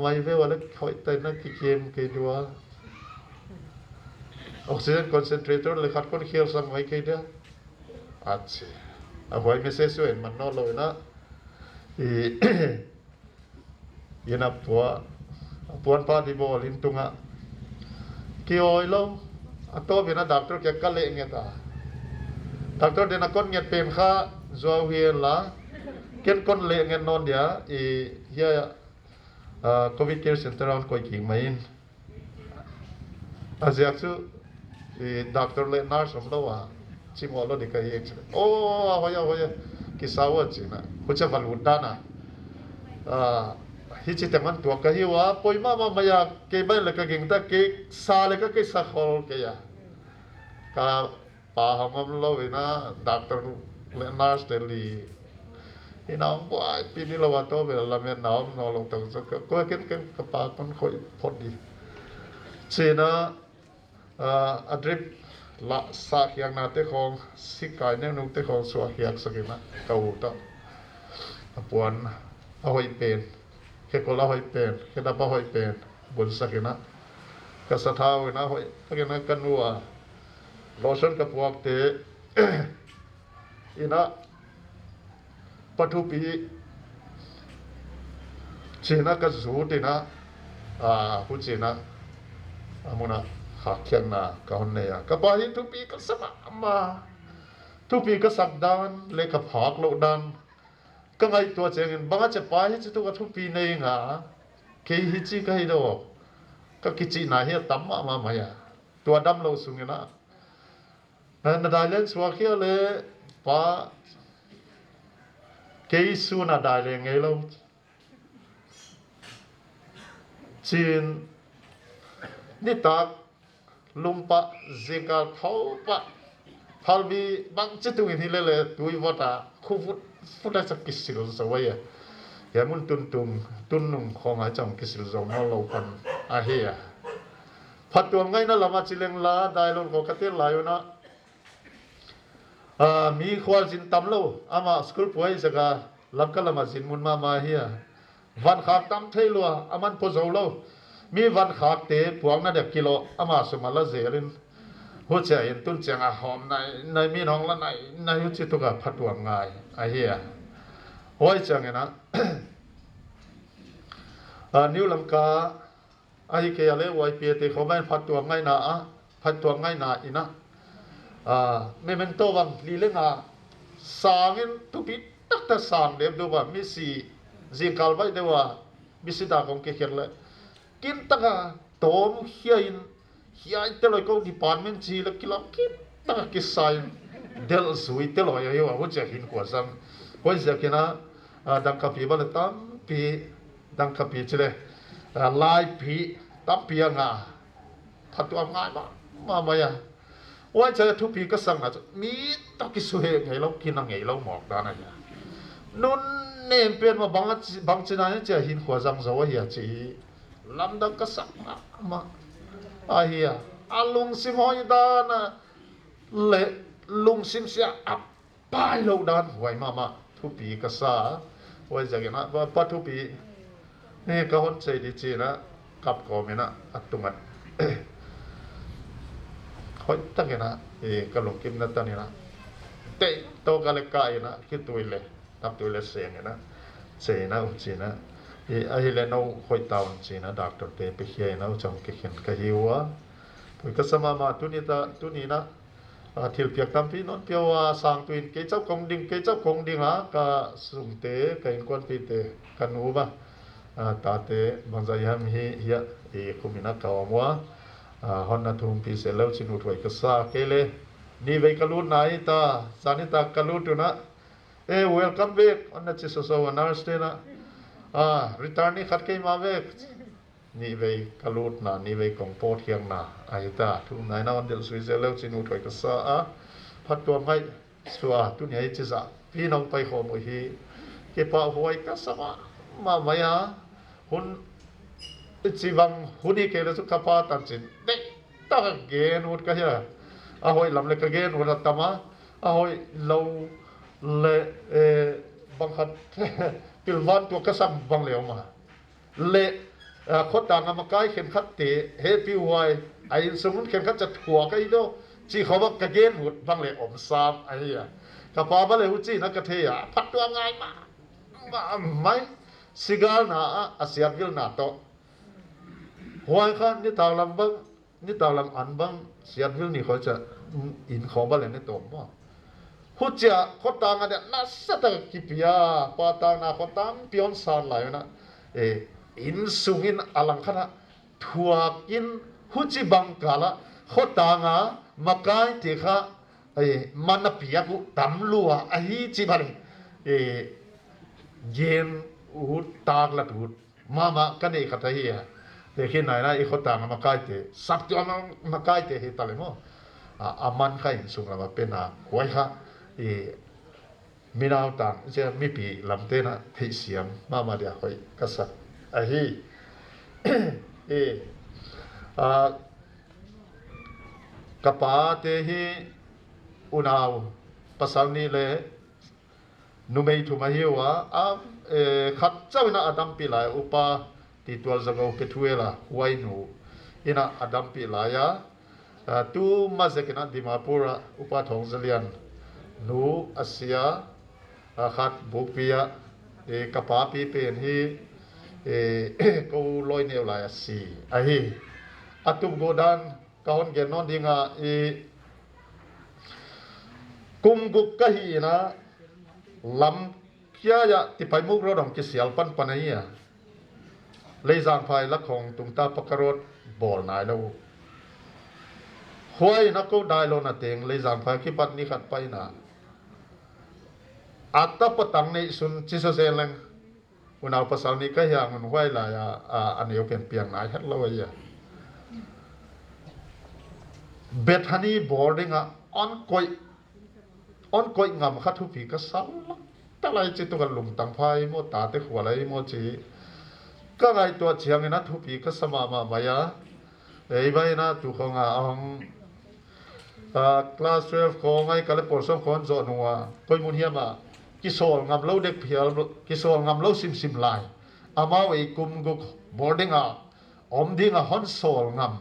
Speaker 7: mai ve wala khoi tai na ki kem ke dua oxygen concentrator le khat kon khial sang mai ke da ache avoi message en man no lo na yana puan pa di bo lim tunga ki oi lo ato bina doctor ke ka le nge ta doctor de na kon nge pem kha zo hien la เก็นก้นเละเงินนอนเดียเฮียโควิดเคร์เซ็นเตอร์on คอยกิ่งไม่อินอาเซียซูด็อกเตอร์เล่นนาร์สมโลว่าชิมอลโลดิกาเองโอ้ฮอยกิสาวจีนะคุณจะฟังหุ่นด้านะฮิจิตมันตัวกะฮิวะปอยมายาเก็บไปเลยก็เก่งแต่เก็บซาเลยก็เก็บสักฮอลเกียกาป่าหอมโลวินะด็อกเตอร์เล่นนาร์สเดลีที่น้องบ่ายปีนี้เราว่าโตเวลาเมียน้องนอนลงตรงสักก็เก่งกับป่าคนคอยพอดีเชนะอัดริบละสักอย่างนาเตของสิกายเนี่ยนุ่งเตของสวกอย่างสักนะเก่าต่อปวนเอาไว้เป็นแค่คนละไว้เป็นแค่ดับเอาไว้เป็นบนสักนะก็สะท้าวนะไว้สักนะกันวัวโลชั่นกับพวกเตอีนะปัทุปีเชนะก็สูดนะผู้เชนะอามุนะหักเขียงนาก็คนเนี่ยก็ไปทุปีก็สมัครมาทุปีก็สักดานเล็กกับหักโลดันก็ไงตัวเจงินบางจะไปที่ตัวทุปีเนี่ยงาเคยฮิจิก็ให้ดูก็กิจินาเฮียตั้มมาไม่อะตัวดำเราสูงนะนั่นได้เล่นสวาเขียวเลยป้าเคยสูน่าได้เลยไงเราจีนนี่ตากลุมปะเซกาเขาปะพัลบีบางจิตตุวิธีเลยตุยวัตาคู่ฟุตได้สักกิสิลสวายอย่ามุนตุนนุ่งของอาจารย์กิสิลสองเราพันอาเฮียพัดตัวไงนะละมาจิเลงลาได้ลงก็กระเทียนลายนะมีความจินตำโลอามาสกุลป่วยสักลับกันละมาจินมุนมาเฮียวันขาดตำเทลัวอามันพอโซโลมีวันขาดเตะพวงนั่นเด็กกิโลอามาสมาละเจริญหัวใจเห็นตุ้นเจียงอาหอมในมีน้องละในหัวใจตุกพัดตัวง่ายไอเฮียหัวใจเงี้ยนะนิวลังกาไอเกียเลวไอเปียติเขาไม่พัดตัวง่ายนะพัดตัวง่ายนะอีนะไม่เป็นตัวบังลีเลงสางินทุกปีตักแต่สางเดียบดูว่ามีสีจิงกัลไว้เดียวว่ามีสิดาของเกียร์เลยกินตั้งโตมเฮียอินเตลอยก็ดิพาร์ตเมนต์จีเล็กกิลกินตั้งกิสายเดลสวยเตลอยอยู่ว่าหัวใจหินขวาซังหัวใจกินะดังกับปีบัลตั้มปีดังกับปีเฉลยลายปีตั้มปีงาพัดตัวง่ายมาไม่อะว่าจะทุกปีก็สั่งนะมีตักกิสวยไงเรากินไงเราหมอกด้านไหนนุ่นเนี่ยเป็นมาบางจีน่าเนี่ยจะหินขวาซังสวยเฮียจีลำดังก็สั่งมาอาเฮียลุงซิมหอยดานะเละลุงซิมเสียอับไปโลดานไว้มาทุปีก็ซาไว้จากนั้นว่าปัทุปีนี่ก็หดใจดีจีนะกับก็ไม่นะอัดตรงนั้นคอยตั้งนะก็ลงกิมนั่นตอนนี้นะเตะโตกันเลยกายนะคิดตัวเลยทำตัวเลยเสียงนะเสียนะอุจินะไอ้เรื่องเราคอยตามจีนะด็อกเตอร์เตะไปเขียนนะจงเขียนก็หิวปุยก็สมาตุนี้นะทิลเปียกตั้มพี่นนเปียวสังตุนเกจ้าคงดิ่งฮะก็สุ่มเตะก็อินควันปีเตะกันหูบ้าตาเตะบางใจฮัมฮีเฮียคุมินักข่าวมัวฮอนนัทุมปีเสแล้วชินุถวยก็ซาเกเลนี่เวกัลูนายตาสานิตากัลูตุนะwelcome back อันนั้นจะสวนาร์สเตนะreturnนี่ขัดเกยมาเวกนี่เวกัลูตนะนี่เวกองโพดเฮียงนะไอ้ตาทุกนายนะวันเดียวสวยเสแล้วชินุถวยก็ซาพัดตัวไม่สัวตุนี่ไอ้จิษะพี่น้องไปขโมยฮีเก็บเอาหวยก็สมาไม่ฮะหุ่นจีบังหุ่นนี่เกลือสุขภาพตัดสินเด็กตั้งเกณฑ์หุ่นก็เหี้ยหวยลำเล็กก็เกณฑ์หุ่นตั้มหวยเราเละบังคับปิลวันตัวกระสังบังเหลวมาเละขดต่างมาใกล้เข็มขัดเตะเฮปิวไวไอ้สมุนเข็มขัดจะถั่วก็อีโดจีเขาว่ากระเกณฑ์หุ่นบังเหลวอมซามไอ้เหี้ยกับปาบังเหลวจีนักกระเทียพัดตัวง่ายมาไม่สิกาลน่ะอาเซียนวิลน่ะโตหัวข้านี่ตาวลำบังนี่ตาวลำอันบังเซียนวิลนี่เขาจะอินของบังเหลวในตัวมั้งโห ผู้เจ้าคนต่างกันเนี่ยน่าสัตย์กิปยาปาตางนาคนต่างพิอนสารไหลนะอินสุงินอลังคณะทัวกินหุจิบังกาละคนต่างอ่ะมาไกเถอะมันเปียกุตำลัวไอ้จิบันเย็นอุดตากละอุดมากันเองขัดเฮียแต่ขี้ไหนนะไอ้คนต่างมาไกเถอะสักตัวมาไกเถอะเหตุอะไรมั้งอามันใครสุงละมาเป็นหวยค่ะมีนาวต่างจะมีปีลำเต้นะที่เสียงมาเดียวหอยกษัตริย์ไอ้กระป๋าเตหีอุณาวภาษานี้เลยนุเมย์ทุมาหิวขัดเจ้าหน้าอดัมปีลายอุปาติตัวจังเอาเกทุเอล่ะไว้หนูอินะอดัมปีลายtu mazekna dimapura upa thongzalian nu asia khat bupia kapapi pen hi ko loi neu la si a hi atum godan kahon gen non dinga kumguk ka hi na lam kya ya ti pai muk ro dong ki sial pan panai leizang phai la khong tungta pakarot bol nai lo hoi na ko dai lo na teng le jang pha ki pat ni khat pai na atta patang nei sun chi so se leng unaw pasal ni ka yang mun hoi la ya an yo pen piang nai hat lo ya bethani boarding on koi ngam khat thu pi ka sam ta lai chi tu kan lum tang phai mo ta te khwa lai mo chi ka ngai to chiang na thu pi ka sama ma maya ei bai na tu khonga ong class 12 ko ngai kale por som kon zo nuwa koi mun hiama kisol ngam lo dek phial kisol ngam lo sim lai amao ei kum gu boarding om ding hon sol ngam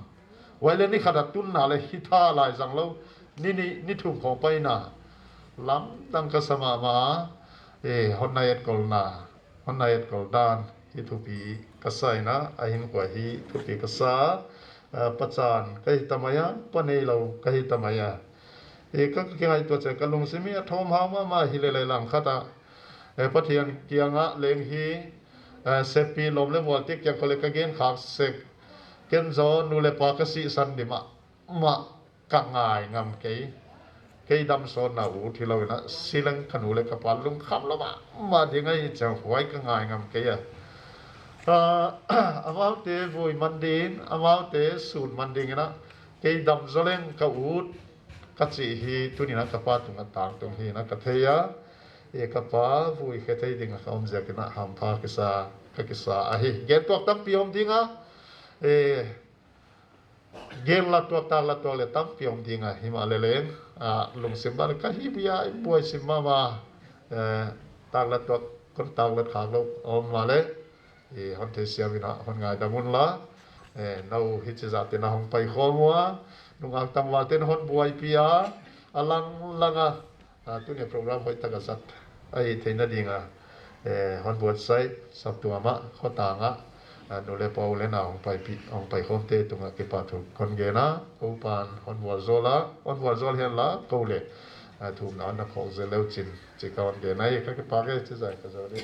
Speaker 7: wale ni khada tun na le hitha lai jang lo ni thum khong pai na lam tang ka sama ma hon nai et kol dan hi thu pi ka sai na ahin kwa hi thu pi ka sa pachan kai tamaya panei lo kai tamaya ka ngai to che kalung simi thom ha ma hi le lang khata pathian kianga leng hi sepi lom le wal tik yang kole ka gen khak sek ken zo nu le pa ka si san di ma ka ngai ngam ke dam so na u thi lo na silang khanu le ka pal lung kham lo ma dingai che hoi ka ngai ngam ke ya amau te vui mandin amau te sun manding na ke dam zoleng ka ut ka chi hi tuni na ka pa tu na tang tung hi na ka theya ka pa vui khe thei ding ka om jak na ham pha ka sa a hi gen tok tam piom dinga gen la tok ta la to le tam piom dinga hi ma le leng lung simbar ka hi bia boy simama ta la tok kon ta la khak lo om ma le hon te sia vina hon ngai da mun la nau hi chi za te na hong pai kho wa nung ang tam wa ten hon buai pia alang langa tu ne program hoi ta ga sat ai theina dinga hon buat sai sap tu ama kho ta nga no le pau le na hong pai khom te tu nga ke pa thu kon ge na ko pan hon wa zol hen la ko le thu na na kho ze leu chin chi ka on ge nai ka ke pa ge chi zai ka zo ni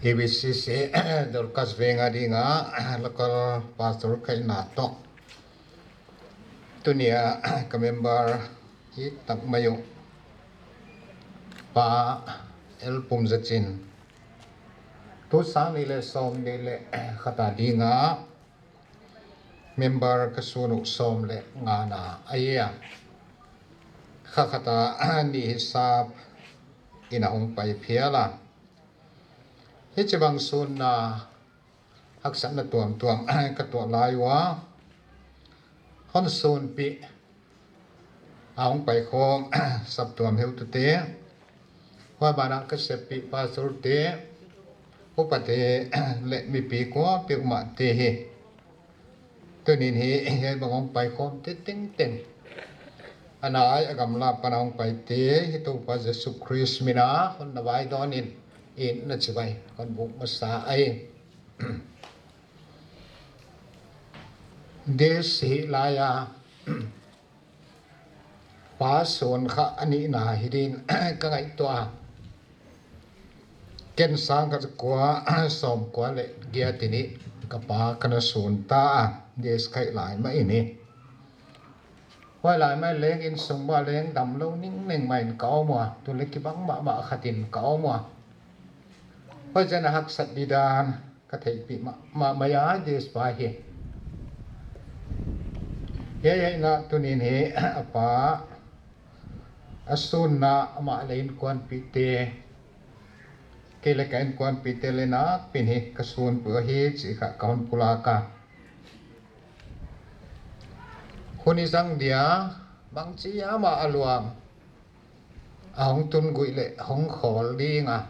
Speaker 6: ABCC dorkas venga dinga local pastor kai na to tunia ka member hi tak mayu pa el pum zachin tu sang ni le som ni le khata dinga member ka sunu som le ngana aya khata ni hisab ina hong pai phiala hi chibang sun na haksan na tuam ka to lai wa hon sun pi aung pai khom sap tuam heu tu te wa bana ka se pi pa sur te upate le mi pi ko pi ma te hi tu nin hi he bang pai khom te ting
Speaker 8: anai agam la panang pai te hitu pa Jesu Christ mina kon na vai don in na chibai kon buk masa ai des hi la ya pa son kha ani na hidin ka ngai to ken sang ka kwa som kwa le gia tini ka pa kana sun ta des kai lai ma ini Hoài lại mai lên in sung ba lên đầm lâu nín nín mày cáo mùa tôi lấy cái băng mạ khát tin cáo mùa Hoài chân hắc sát đi đàn cái thầy bị mà giá đi spy hi vậy na tôi nhìn he apa asun na mà lên quan pite cái là cái quan pite lên na pin hi kasun bữa hi chỉ cả kaun pula ka Huni sang dia bang chi ama aluang ahong tun gui le hong khol đi nga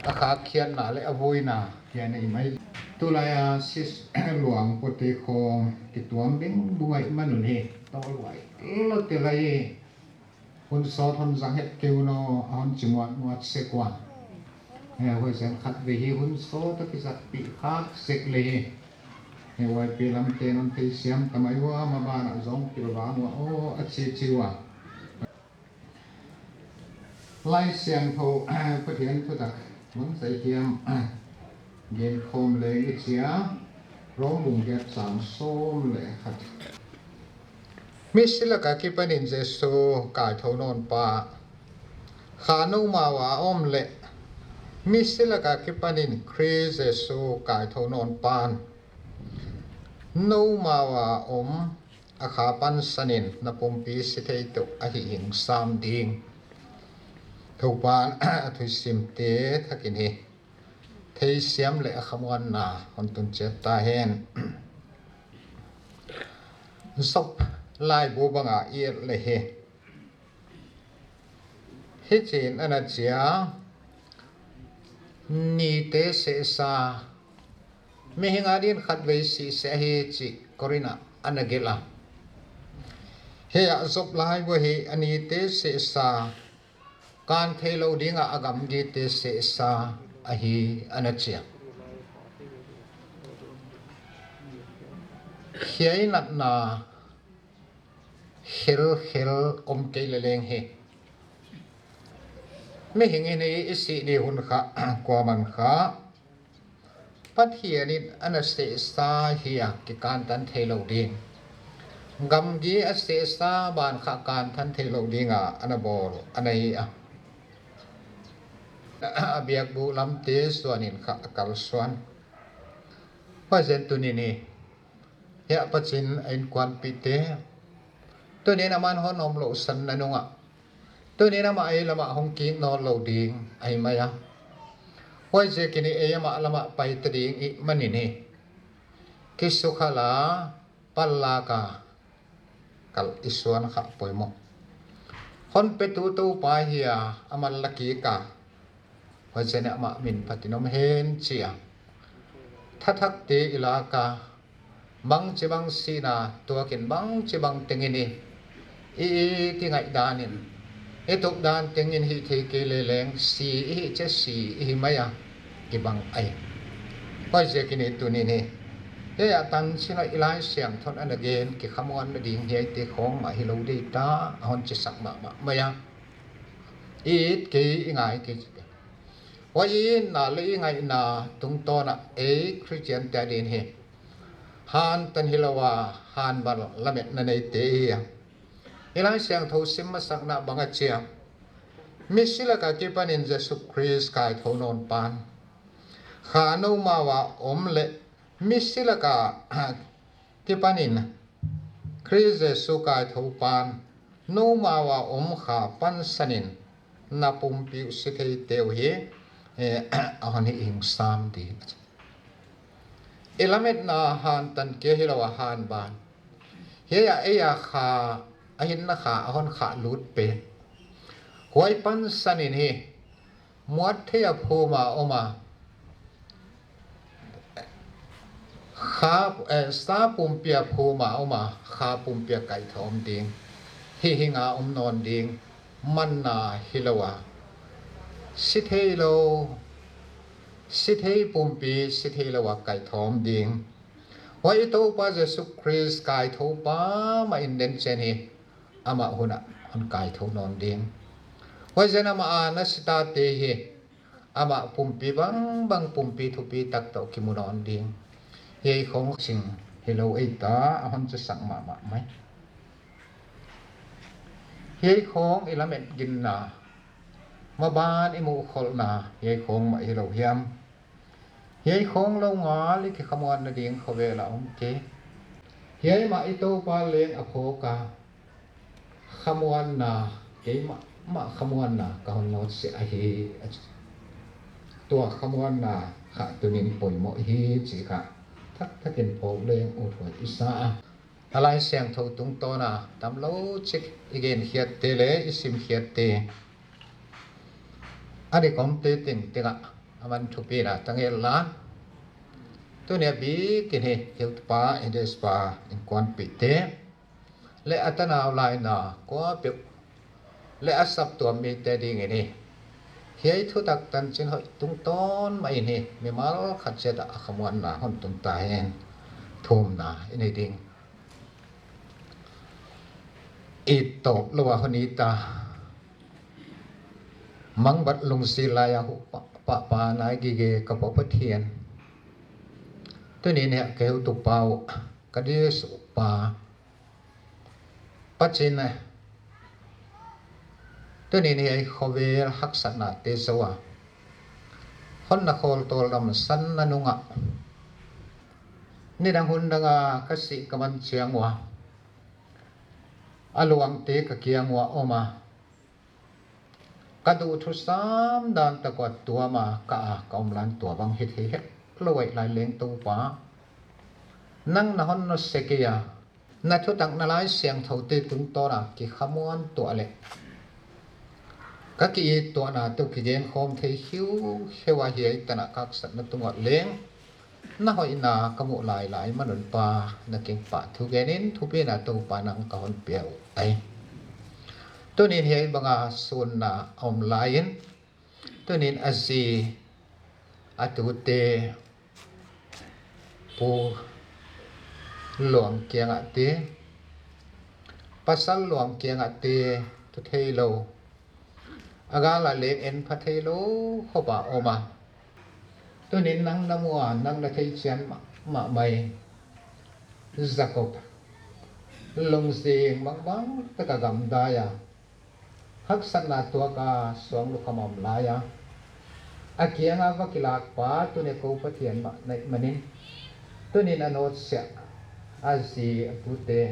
Speaker 8: akha khian na le avoi na khian ei mai tu la ya sis luang pote khom ki tuam ding buai manun he to luai lo te lai hun so thon sang het keu no ahon chimwan wat se kwa he hoi sen khat ve hi hun so ta ki zat pi khak sek le he wai pi lam te non te siam tamai wa ma ba na zong ki ba wa o a chi chi wa lai siang tho pa thian thu tak mun sai hiam gen khom le i chia rong bung get sam som le khat mi sila ka ki panin jesu ka tho non pa khanu ma wa om le mi sila ka ki panin Christ jesu ka tho non pan no mawa akha pan sanin na pompi si thei to a hi hing sam ding thopan athui sim te thakin hi thei siam le khamwan na hon tun che ta hen sop lai bo banga i le he hi chin ana chia ni te se sa mi hingadin khat ve si se hi chi korina anagela he a zop lai bo hi ani te se sa kan thelo dinga agam gi te se sa a hi anachia hiai nat na hel om ke le leng he mi hingin hi isi di hun kha kwa man kha Pat hianin ana se sa hiya ki kan tan thelo ding gam gi a se sa ban kha kan than thelo dinga ana bol anai a biak bu lam te suanin kha kal suan pa zen tu ni ya pachin ain kwan pite tu ni naman honom lo san nanunga tu ni nama ai lama hong ki no lo ding ai maya Hoi je kini eyama alama pai tading I manini kisukhala pallaka kal isuan kha poimo hon petu tu pa hiya amal laki ka hoi je ne ma min patinom hen chia thathak te ilaka bang chibang sina tuakin bang chibang tengini I tingai danin etok dan tengin hi the ke le leng si hi che si hi maya ki bang ai hoi je kini tu ni ni he ya tan sina ilai siang thon an again ki khamon na ding he te khong ma hi lo de ta hon chi sak ma maya it ke ingai ke hoi na le ingai na tung to na e Christian ta din he han tan hilawa han bal lamet na nei te ya Ilai siang tho sim masak na banga chia misila ka kipanin Jesu Christ kai tho non pan khano mawa omle misila ka kipanin Christ Jesu kai tho pan no mawa kha pan sanin na pumpi sikei teu hi ahani ing sam di ilamet na han tan ke hilawa han ban he ya kha ahin na kha ahon kha lut pe hoi pan sanin hi muat thea phuma oma kha sa pumpia phuma oma kha pumpia kai thom ding hi hinga non ding man na hilowa sithei pumpi sithei lawa kai thom ding wai to pa jesu christ kai tho pa ma in den chen hi ama huna on kai tho non ding wai jana ma ana sita te hi ama pumpi bang pumpi thupi tak to kimunon ding hei khong sing hello eta ahon cha sang ma mai hei khong ilamet gin na ma ban imu khol na hei khong ma hello hiam hei khong lo nga li ki khamwan na ding khowe la ke hei ma ito pa leng a kho ka khamwan na ke ma khamwan na ka hon no se a hi tua khamwan na kha tunin poi mo hi chi kha thakin pho leng u thoi isa alai siang tho tung to na tam lo chik again hiat te le isim hiat te ani kom te ting tinga aman thupi na tangel la tu ne bi kin he hiut pa indes pa in kwan pi te le atana lai na kwa pe le asap tu mi te ding ni hiai thu tak tan chin hoi tung ton mai ni mi mal khat che da khamwan na hon tung ta hen thum na ini ding it to lo wa honi ta mang bat lung si la ya hu pa na gi ge ka po pathian tu ni ne ke hu tu pau ka de su pa pachin na tu ni ne ai khover hak sat na te sawa hon na khol tol ram san na nunga ni dang hun danga ka si ka man chiang wa aluang te ka kiang wa oma ka du thu sam dan ta ko tua ma ka kaum lan tua bang hit he loi lai leng tu pa nang na hon no sekia na thu tak na lai siang tho te tung to na ki khamon to ale ka ki to na tu ki gen khom thei hiu hewa hi ta na kak sat na tunga leng na hoi na kamu lai manun pa na king pa thu genin thu pe na tu pa nang ka hon piau ai tunin hei banga sun na om lain tunin azi atute pu luang kiang ate pasal luang kiang ate tu thelo aga la le en phathelo khoba oma tunin nang namwa nang la thei chian ma mai Jacob long sing bang ta ka gam da ya hak san na tua ka suang lu khamam la ya akianga va kilak pa tu ne ko pathian ma nai manin tunin anot sia azi apute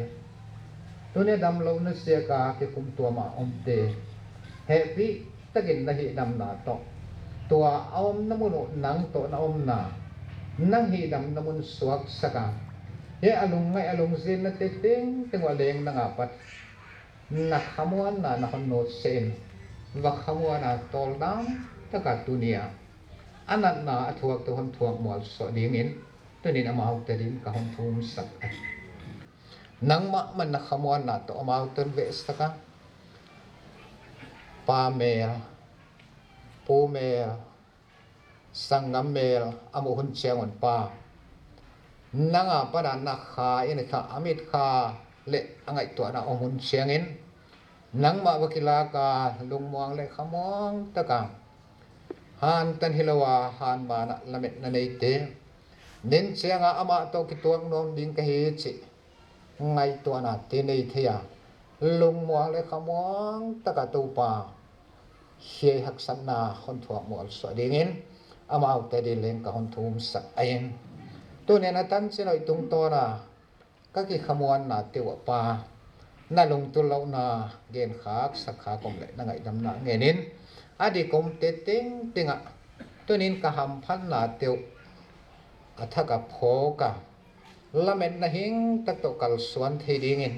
Speaker 8: tune dam lo na sia ka ke kum tua ma omte happy takin na hi dam na to tua om namun nang to na om na nang hi dam namun suak saka ye alung ngai alung zin na te ting tengwa leng na ngapat na khamuan na hon no sen wa khamuan na tol dam taka tunia anan na athuak to hon thuak mol so dingin tunin amau te din ka hon thum sak nang ma man na khamuan na to amau ten ve saka pa mel pu mel sangam mel amu hun cheon pa nanga pada na kha in kha amit kha le angai to na omun chiangin nang ma wakila ka lungmuang le khamong taka han tan hilawa han ma na lamet na nei te nen chianga ama to ki tuang nom ding ka hi chi ngai to na te nei thea lungmuang le khamong taka tu pa he hak san na hon thuak mol so dingin ama te di leng ka hon thum sak ayen tu ne na tan chinoi tung to na ka ki khamuan na te wa pa na lung tu lo na gen khak sakha kom le na ngai dam na ngenin adi kom te ting tinga tunin ka ham phan na teu athaka phoka lamet na hing tak to kal suan the dingin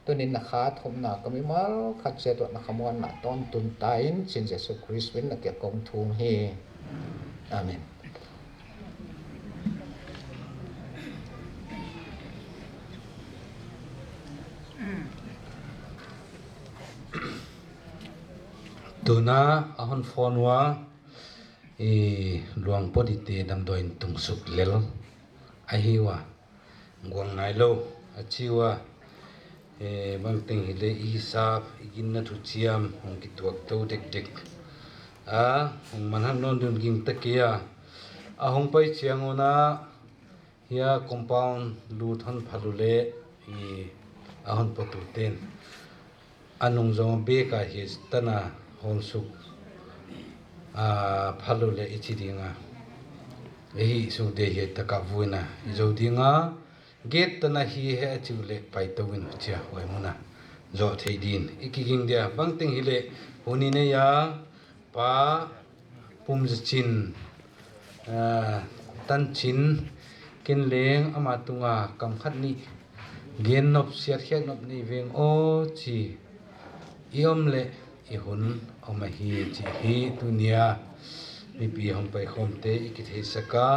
Speaker 8: tunin na kha thom na kami mal khat che to na khamuan na ton tun tain chin jesu christ win na ke kom thum hi amen
Speaker 1: tuna ahon phone wa luang podi te dam doin tung suk lel a hi wa guang nai lo a chiwa bang teng hi le i sap igin na thu chiam hong ki tuak to dek dek a hong man han non dun ging takia a hong pai chiang ona hia compound lu thon phalule ahon potu ten anung zong be ka hi tana hon suk phalule ichidinga ehi su de he taka vuina zodinga gate tana hi he chule pai tawin chia hoi muna zo theidin ikiging dia bangting hile hunine ya pa pumjichin tan chin kin leng ama tunga kam khat ni gen nop siat khek nop ni veng o chi iom le i hun oma hi chi hi dunia mi pi hom pai khom te ikit he saka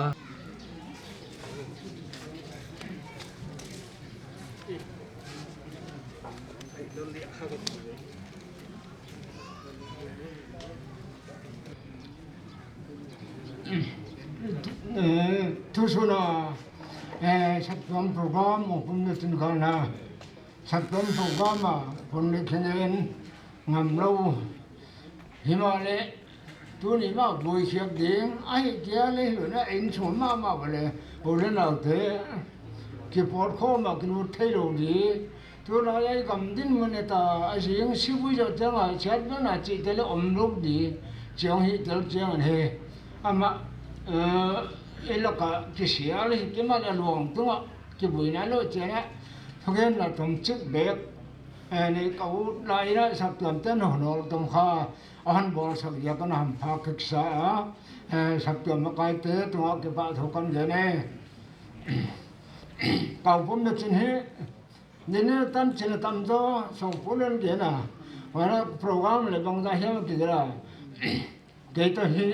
Speaker 9: thu số nào sắp tới program một phần là tin con nào sắp tới program mà phần là kinh nghiệm ngầm lâu Himalaya tôi nghĩ mà buổi chiều đến ai kia lấy rồi nó anh xuống mà vậy hồi nào thế cái phốt khô mà cái nút thay đổi gì tôi nói cái cầm tin mình là ta anh riêng sư phụ cho chẳng hạn chết nó là chỉ để là lúc gì chẳng hiện được chẳng hạn mà ấy là cái xe này cái mà là luồng đúng không cái buổi này nó chơi á thực hiện là tổng chức bếp này cậu lại đó sắp làm tên nó tổng kha anh bảo sắp giờ con làm phá cực xã sắp làm một cái tế tụi cái bạn thuộc con gì này cậu cũng được xin hết nên tâm chỉ là tâm do sống phụ lên cái nào và nó program là bằng ra hết cái đó cái đó hi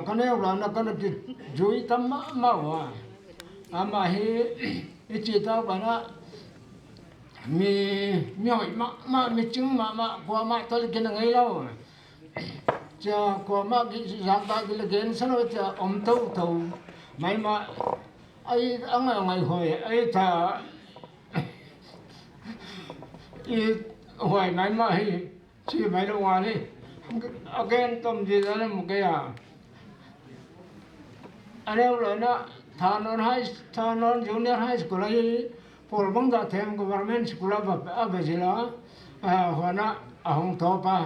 Speaker 9: con này là nó con cái chú ý tâm mà mà hi chỉ tao bảo nó mi hỏi mà mi chứng mà qua mà tôi cái này lâu cha qua mà cái dạng ta cái cái sao nó cha tâu tâu mấy mà ai ông là ngày hồi ai thà hồi mấy mà chỉ mấy đâu ngoài đi again tôm gì đó là một cái anh em rồi nó thà non junior high school ấy Paul bang da them government school ba bejila hona ahong topa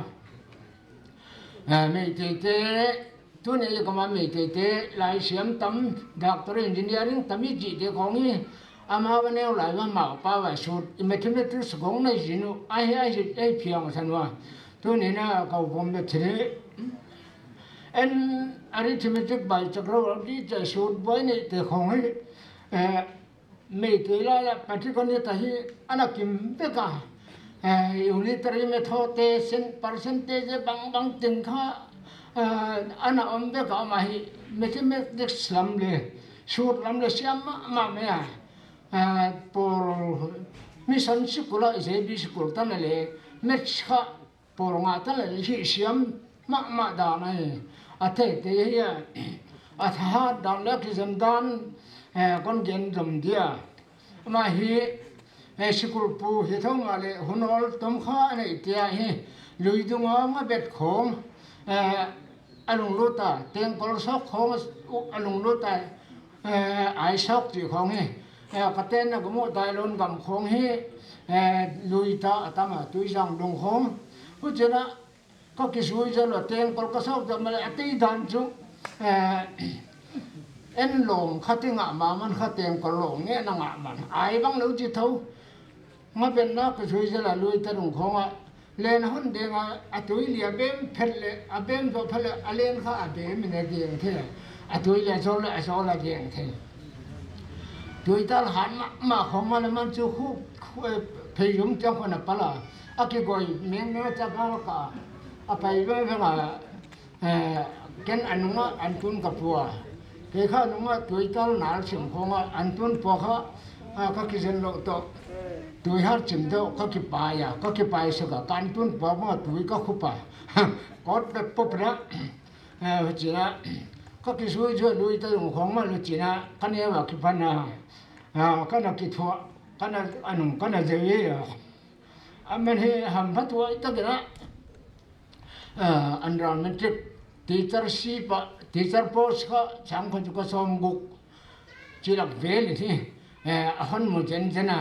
Speaker 9: me te tu ne ko ma me te lai siam tam doctor engineering tami ji de kongi ama ba ne lai ma pa ba su mathematics gong nei jinu ai phiang sanwa tu ne na ka bom de thre en arithmetic by chakravarti cha su boy ne te kongi mấy cái là bản thân con như thế anh kiếm biết cả unitary method percentage bằng tiền khác anh ông biết cả mà mathematics làm le suốt làm le xem mà mẹ por mission school là JB school ta này maths khác por ngã ta là hi xem mà đàn này thế thế ha đàn là cái dân đàn con gen dầm dia mà hi school pu hi thong ale honol tom kha nei tia hi lui dung ma bet khom alung luta teng kol sok khom alung luta ai sok ti khong hi ka ten na mo dai lon gam khong hi lui ta atama tui jang dong khom hu chena ko ki sui ja lo teng kol ka sok da ma ati dan chu en lồng khát tiếng ngạ mà man khát tiếng có lồng nghe năng ngạ mà ai băng lâu chỉ thâu mà bên đó cái suy ra là lui ta đồng không ạ lên hôn đêm à tuổi lìa bên phật lệ à bên vào phật lệ à lên khá à bên mình là kiêng thế à tuổi lìa số là kiêng thế tuổi ta hẳn mà không mà man chú khu phải dùng trong con là bao là à cái gọi miếng nó chắc bao cả à phải với là cái anh nó anh tuân cặp vua cái khác nó tuổi ta nãy xem không anh tuân phò khác ก็คิดเช่นเราตัวตุยหาจิมเดียวก็คิดไปก็คิดไปสักการตุนบอกว่าตุยก็คุปะกอดแบบปุ๊บนะจีน่ะก็คิดช่วยลุยตัวของมันลุจีน่ะกันเนี่ยว่าคิดพันนะกันนักคิดทัวกันนักอันนู้นกันนักเจี๋ยมันให้ทำพัฒนาตั้งแต่ละอันเรามันจะteachership teacher post ก็ช่างคนก็สมบุกจีรักเวลที่คนมุ่งเจนเจนะ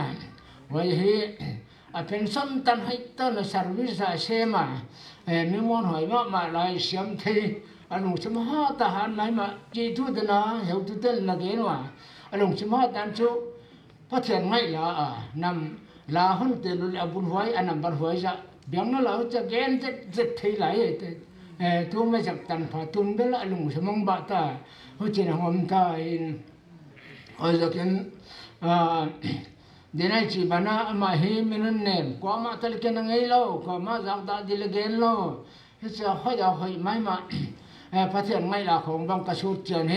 Speaker 9: ว่าให้เป็นสมตันให้ต้น service เสมามีมอนหอยมาลายเสียมที่อันนู้นสมหาทหารไหนมาจีทุดนะเหวทุดนักเรียนว่าอันนู้นสมหาตันชูพัฒนาไงล่ะนำลาหุ่นเตลุลบุญไว้อันนั้นบุญไว้จะเบียงนั่นเราจะเกณฑ์จะที่ไหลตัวไม่จับตันพาตุนเบลลุงสมองบาตาหัวใจหอมตาอินเอาจากนั้นเดี๋ยวนี้จีบานามาเฮมินุนเนมกว่ามาตะลิกันไงเล่ากว่ามาจากตาดิลเกนเล่าเฮ้ยจะให้เราให้ไม่มาพัฒนาไงล่ะของบางกระสุนเจนเฮ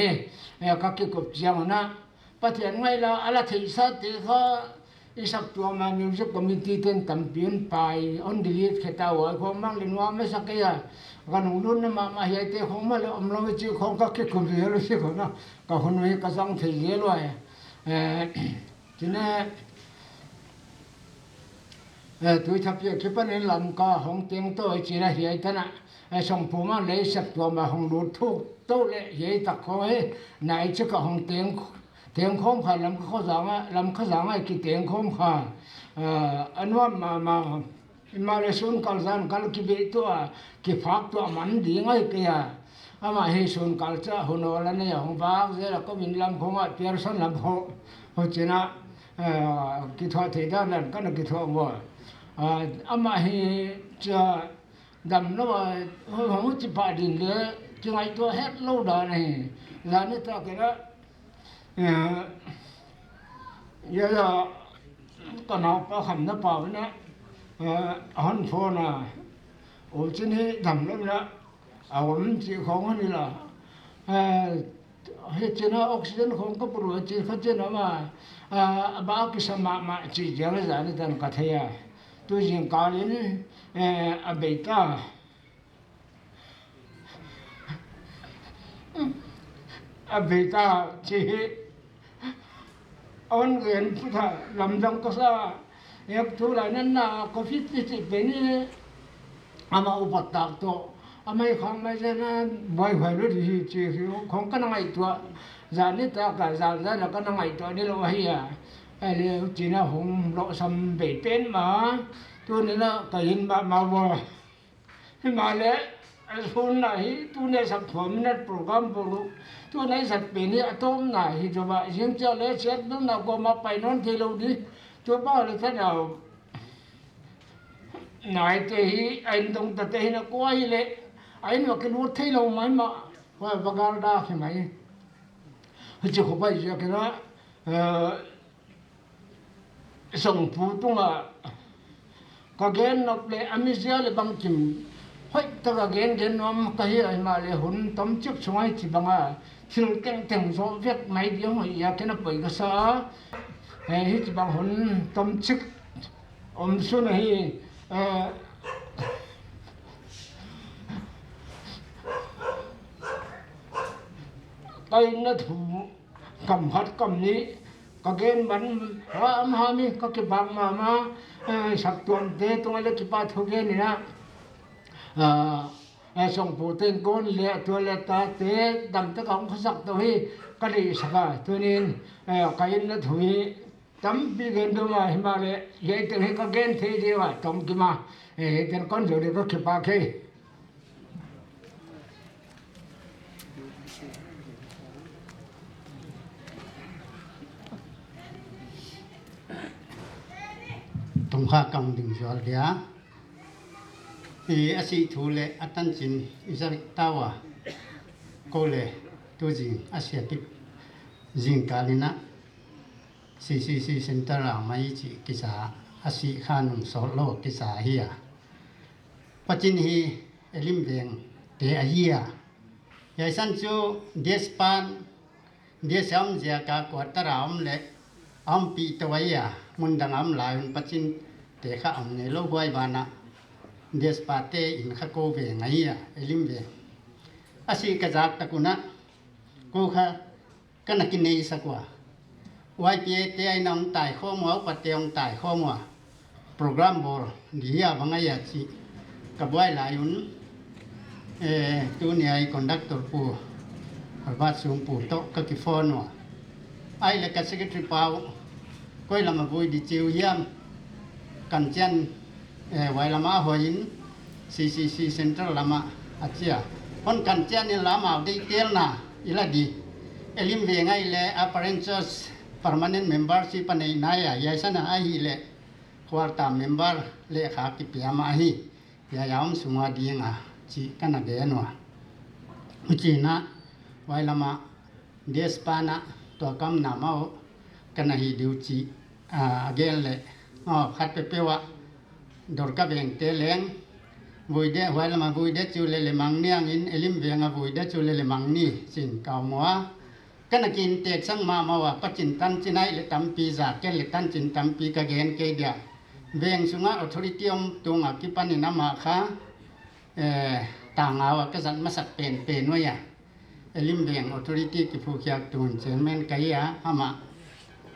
Speaker 9: ก็เกี่ยวกับเจ้านะพัฒนาไงล่ะอะไรที่สัตย์เขาisap tua ma music committee ten tampion pai on delete kheta wa khom mang linwa me sakya kan ulun na ma hi te khom ma le omlo chi khom ka ke kum ye lo si khona ka hon we ka sang thei ye lo tine tu thap ye ke pan en lam ka hong teng to chi na hi ta na song pu ma le sap tua ma hong lu thu to le ye ta kho he nai chi ka hong teng tiếng khom khá làm khó giang cái tiếng khom khá anhว่ามาเลสุนกัลจันกัลกิเบตัวกิฟักตัวมันดีง่ายกี่อ่ะมาให้สุนกัลจ้าหุ่นวันนี้ของบ้านเจ้าก็มีลำของอ่ะเปียร์สันลำหัวเจนะกิทอเทียนนั่นก็นักกิทอวัวมาให้จะดำแล้วว่าของมุจิปาดินเลยจึงไอตัวเฮ็ดลูดานี่ร้านนี้ตัวกี่ละgiờ còn học có khẩm nó bảo nữa hơn phô là ở trên hết đầm lắm đó mình chỉ không hơn là hết trên nó oxygen không có bụi chỉ có trên nó mà bao cái mà chỉ riêng cái giá này thành cả thầy tôi riêng cả đến bể ta bể ta chỉ on gen putha lamjang ko sa yak thu la nan na covid ti pe ni ama upatak to amai khang mai na boy boy lu di chi khong kan ngai to za ni ta ka za na kan ngai to ni lo hi ya ai le chi na hong lo sam be pen ma tu ni na ka hin ba ma bo ma le phun này tu này sắp phẩm net program bolu tu này sắp bên này atom này cho bạn riêng cho lấy xét lúc nào có mà phải non thì lâu đi cho bao là thế nào nói thì anh đồng tập thì nó có ai lệ anh mà cái nút thấy lâu mấy mà và bagar đa thì mấy chứ không phải giờ cái đó sòng phụ tung mà có cái nó để amnesia là bằng chim hoi ta ga gen nom ka hi ai ma le hun tom chuk chungai chi banga thil keng teng zo vek mai di hoi ya kena poi ka sa hi chi bang hun tom chuk su na hi kai na thu kam hat kam ni ka gen ban ha mi ka ke bang ma sak tuan te tung le ki pa thu gen ni na song phụ tên con lệ tua lệ ta tế đầm tất cả ông sắc tôi hi cái gì sắc tôi nên cái nó thui tấm bị gen đâu mà lệ vậy từ khi có gen thế gì mà trong kia mà tên con rồi được có kịp ba khi
Speaker 6: tung kha cầm đỉnh gió đấy thì asi thu lệ atan chin isari tawa cô lệ tu jing asiatic jing kalina CCC center la mai chi kisa asi khanum solo kisa hiya pachin hi elim veng te ahia yaisan chu despan desam ja ka quartaram le ปีตัวมุนดังหลายปัจจินเตะข้าในโลกไว้บานะเดสปาเตอินข้าโกเวงไงลิมเวอาศัยกระจักตะกุนะกูข้าก็นักกินในสักว่าไว้เปียเตไอ้น้องตายข้อมัวปัตเตองตายข้อมัวโปรแกรมบอลดีบางไงสิกับไว้หลายตัวนี้ไอ้คอนดักเตอร์ปูบาดสูงปูโตก็กิฟอนว่ะไอ้เล็กสิกทริปเอาก็ลำมาบุยดิจิวเยี่ยมกันเจนไว้ลำมาหัวหิน CCC Center ลำมาอาเจียคนกันเจนนี่ลำมาได้เที่ยวน่ะอีละดีลิมเวงไอ้เล่ apprentice permanent membership ในนายยายสันไอ้เล่ควอตา member เล่ขากิเปียมาฮียายามสุมาดีงาจีกันนักเรียนว่ะมุจีนะไว้ลำมาเดสปานะตัวกำนำเอากันฮีดิวจีเกลเล่ขัดเปเปวะดอร์กับเองเตเลงบุยเดไว้ลำมาบุยเดจูเลเลมังเนียงอินลิมเวงบุยเดจูเลเลมังนี่สินเก่ามัวกันกินเตกสังมาว่าปัจจินตันจินัยเลตัมปีจากเกลตันจินตัมปีกะเกนเกเดียเวงสุงะออทอริตี้อมตุงอากิปันนามาค่ะต่างเอาก็จะมาสักเป็นไว้อะลิมเวงออทอริตี้กิฟูเคียตุนเซนเมนกายะฮามา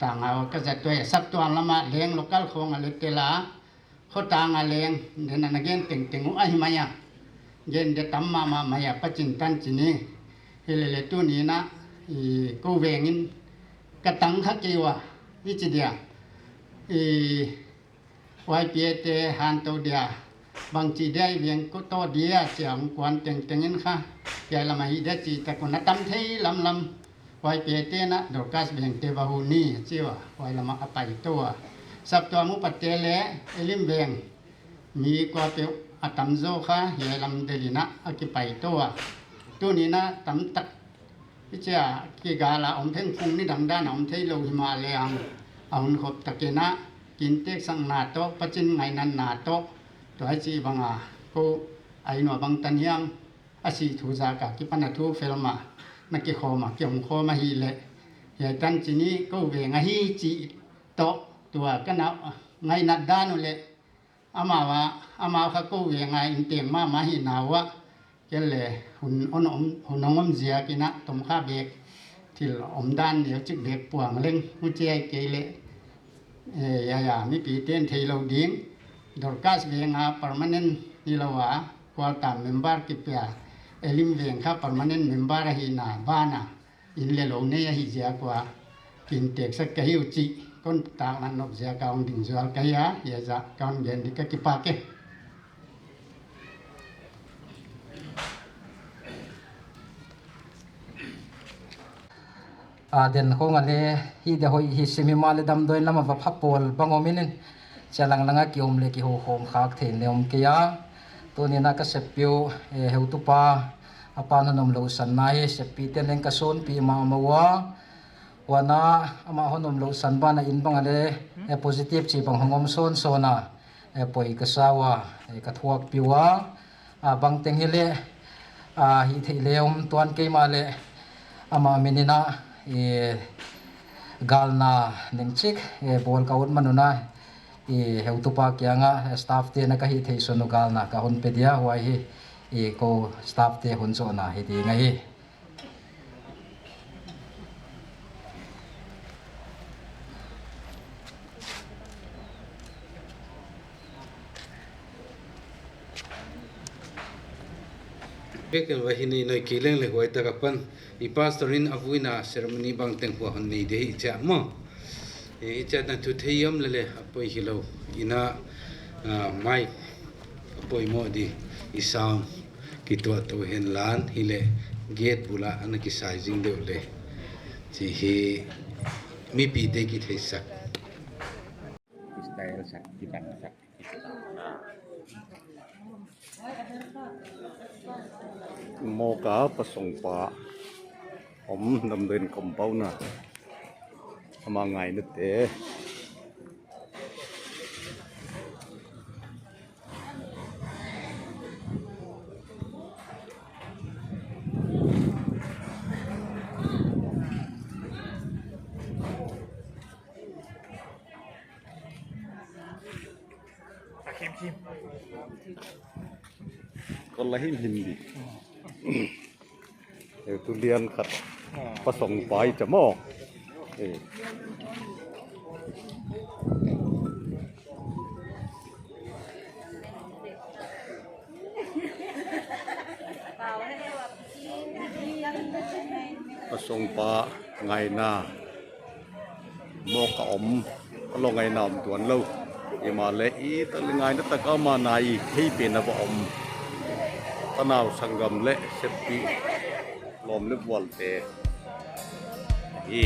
Speaker 6: ต่างเอาก็จะตัวสักตัวละมาเลี้ยงโลกาลของอะไรเตล่าเขาต่างอะไรเดินนักเรียนเต็งๆอะไรมาอย่างเย็นเดตัมมาอย่างปัจจินตันจินีเฮเลตัวนี้นะกูเวงินกระตังขักเกี่ยวนี่จีเดียไว้เปียเตหันตัวเดียบางจีได้เวียงก็โตเดียเสียงกวนเต็งๆนั่นค่ะใหญ่ละมาฮิเดจีแต่คนนั้นตั้มเที่ลำไว้เปียเตนะดอกกัสเวียงเตบาหูนี่เจียวไว้ละมาไปตัวสับตัวมุปเตเลลิมเวียงมีกว่าเปียวอัตมโซค่ะใหญ่ลำเดลินะอากิไปตัวนี้นะตั้มตักที่จะกีกาละอมเพ่งฟุงนี่ดังด้านอมเที่ยวหิมาเลียงเอาหุ่นขบตะเกนะกินเต็กสังนาโตปัจจินไงนันนาโตตัวไอ้จีบังกูไอ้หนวบังตันยังอาศัยทูจากะกิปันทูเฟลมานักเกี่ยวมาเกี่ยวข้อมาฮีเลยใหญ่ตันจีนี้ก็เวงฮีจีโตตัวกันเอาไงนัดด้านนู่นเลยอามาเขาก็เวงไงอินเตียงมาฮีนาวะเกลหุ่นหุ่นน้องเสียกินะตมข้าเบกที่อมด้านเดี๋ยวจึกเบกป่วงเล่งมุเจเกลยามีปีเต้นเทโลดิ้งดอร์กัสเวียงpermanent นี่ละวะควอตามเมมเบอร์กิเปียลิมเวียงค่ะ permanent member ฮีนาบ้านะอินเลโลเนียฮิเจียกว่ากินเต็กสักกะฮิวจิคนต่างนั้นนกเสียกาวดิ่งสวลกะยะเยจะกาวเย็นดิกะกิปาเก
Speaker 4: เดินคงอะไรฮีเดหอยฮิซิมิมาเลดำโดยลำมาพับปอลบังอมินินจะลังกิอมเลกิโฮโฮมขากเทนเลอมกิยาตัวนี้นักเสพปิวเฮวตุปาอปานนมโลสันนายเสพปีเตนเลงกโซนปีมามัววานาอามาหนมโลสันบานาอินบังอะไรpositive จีบังหงอมโซนโซนาปอยกษาวะกระทวกปิวะบังเต็งฮิเลฮิเทเลอมตัวนเกมาเลอามามินินาgalna ningchik bol kaun manuna heutupa kyanga staff te na kahi thei sonu galna ka hon pedia wai hi ko staff te hun so na hi ti ngai
Speaker 1: Bekel wahini noi kileng le huai takapan I pastorin avuina ceremony bang tengwa honni de hi cha mo hi cha na tu theyam le apoi hilo ina mai apoi mo di isam ki to hen lan hile gate bula ana ki sizing de le chi hi mi pi de ki theisak
Speaker 10: style sak kitan sak
Speaker 11: mô cả pasong pa nam den compound na ama ngai na te ก็เลยหินดีเดี๋ยวทุเรียนขัดผสมไปจะมอกผสมปลาไงหน้าโมกอมก็ลงไงนำตัวเราอีมาเลยอีตะไงนั่นตะก็มาในที่เป็นนบอมตะนาวสังกมเละเซปีลมลึกวอลเตอี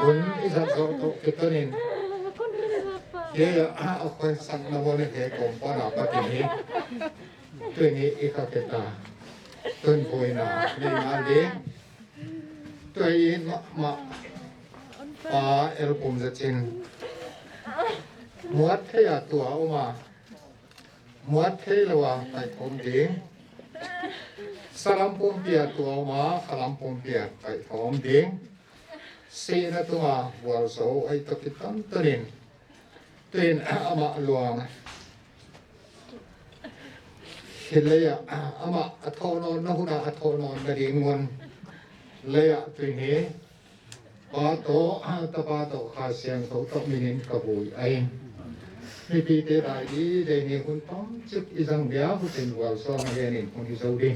Speaker 8: คุณอิสระโตกิตนินเดี๋ยวเอาคนสั่งนโมนิเทกมปนาปฏิหิตัวนี้อีกเกตาต้นปุยนาในงานเลี้ยงตัวอินมาปาเอลปุ่มจะชินมวดเทียตัวออกมามวดเทียระหว่างไปผมเลี้ยงสลัมปุ่มเปียตัวออกมาสลัมปุ่มเปียไปผมเลี้ยงสีนั่นตัววัวโซ่ไอ้ตะกิตันตัวนี้ตัวนี้อามาหลวงเห็นเลยอามาอัฐนอนนหุนาอัฐนอนกระดิ่งงวนเลยตัวนี้ปาโตตะปาโตข้าเสียงเขาตบมินินกระบุยไอ้มีปีเตได้ดีเดนี่คุณต้องจุดอีสังเดียวคุณเป็นวัวโซ่เรียนคุณที่สุดี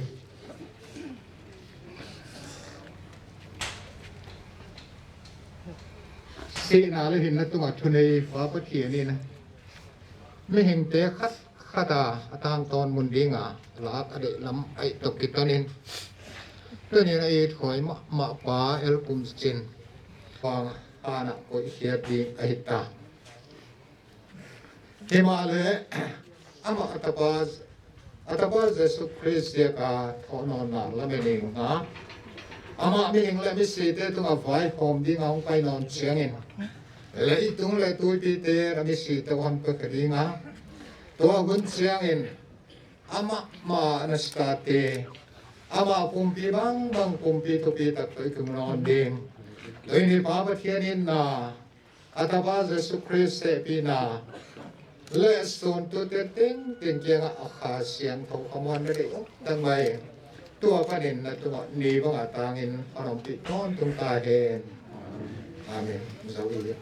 Speaker 8: สีนาเลยเห็นนะตัวชุนในฟ้าปะเทียนี่นะไม่เห็นเตะคัดข้าตาทางตอนมุนดิ้งลาอเดลำไอตกกิตอนนี้ตัวนี้ไอถอยมาป่าเอลปุ่มจินฟัง ana ko hiati ahita himale ama atapaz Yesu Christ ka ono na lamening ha ama mi hingle mi site tu nga vai hom ding ang kai non chiangin le itung le tu pi te ra mi site wan pa kadinga to gun chiangin ama ma anastate ama kumpi bang kumpi tu pi tak tu kum non ding ini pa thianin na atapaz Yesu Christ e pina le sun tu te ting kia akha siang thau kamon de tang mai tua panin na tua ni bang atangin anom pi ton tung ta hen amen zawi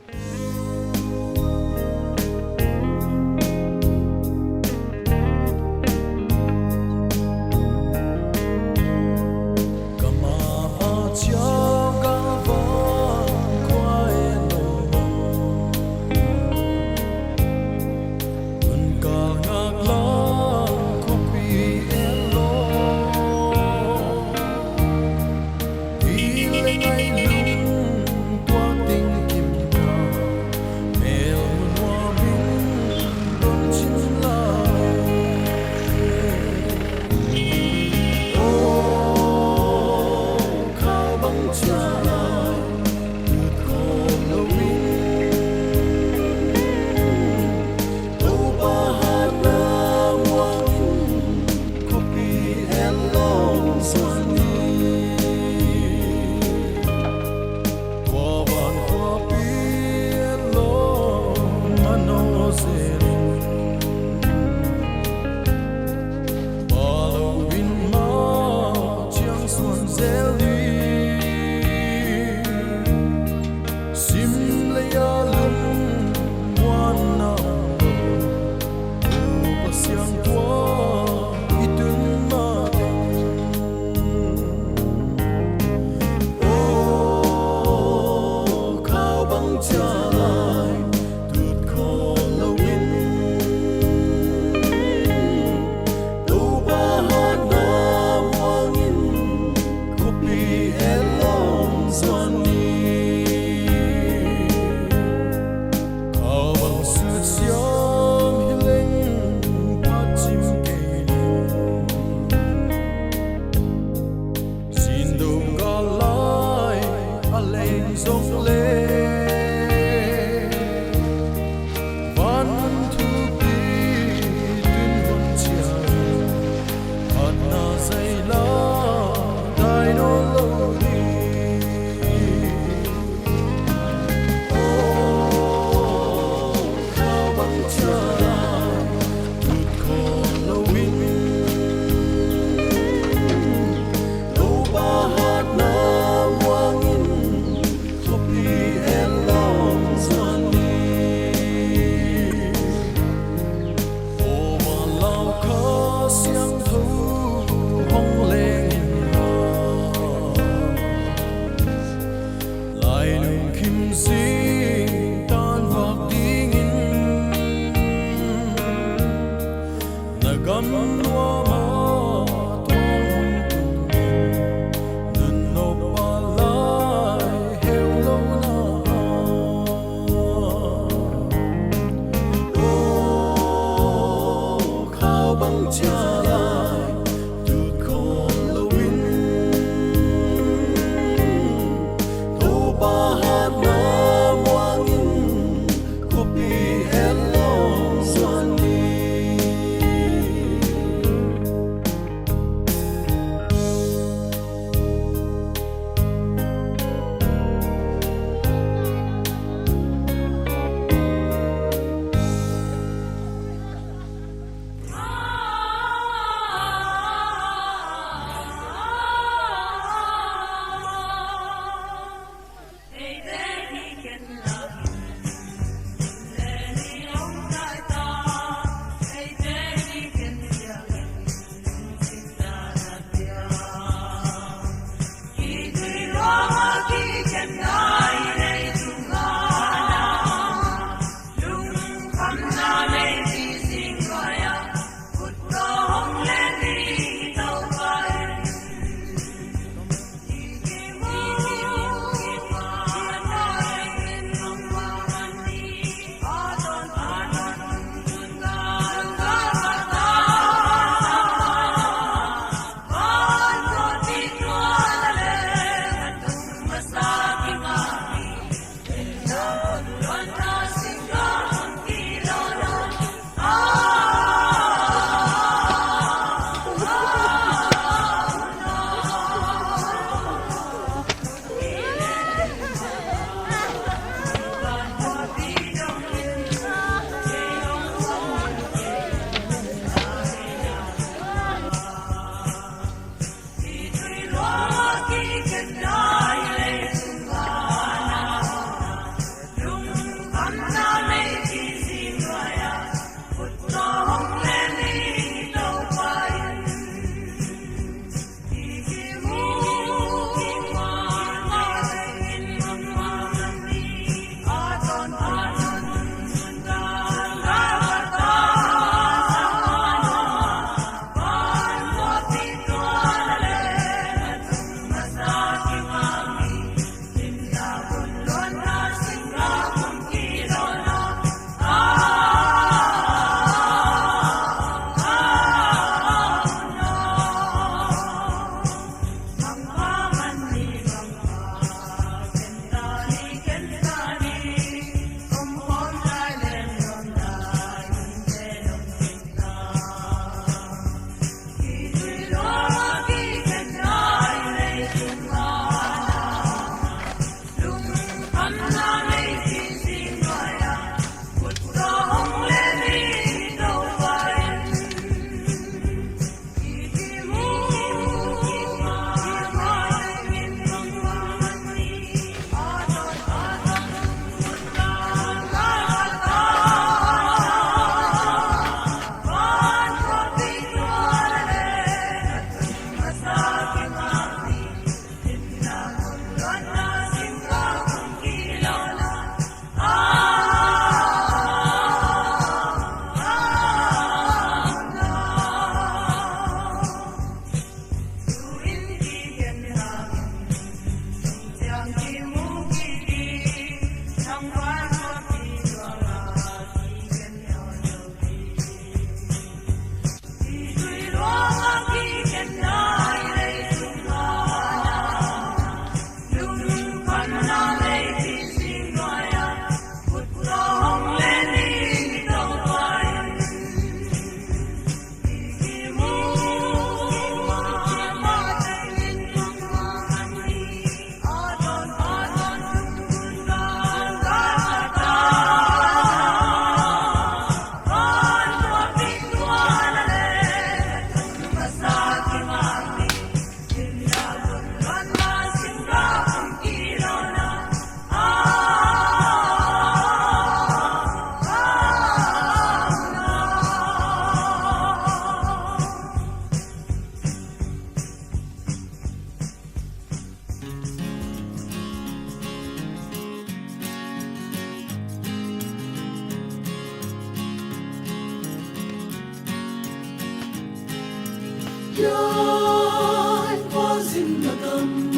Speaker 10: xin là cầm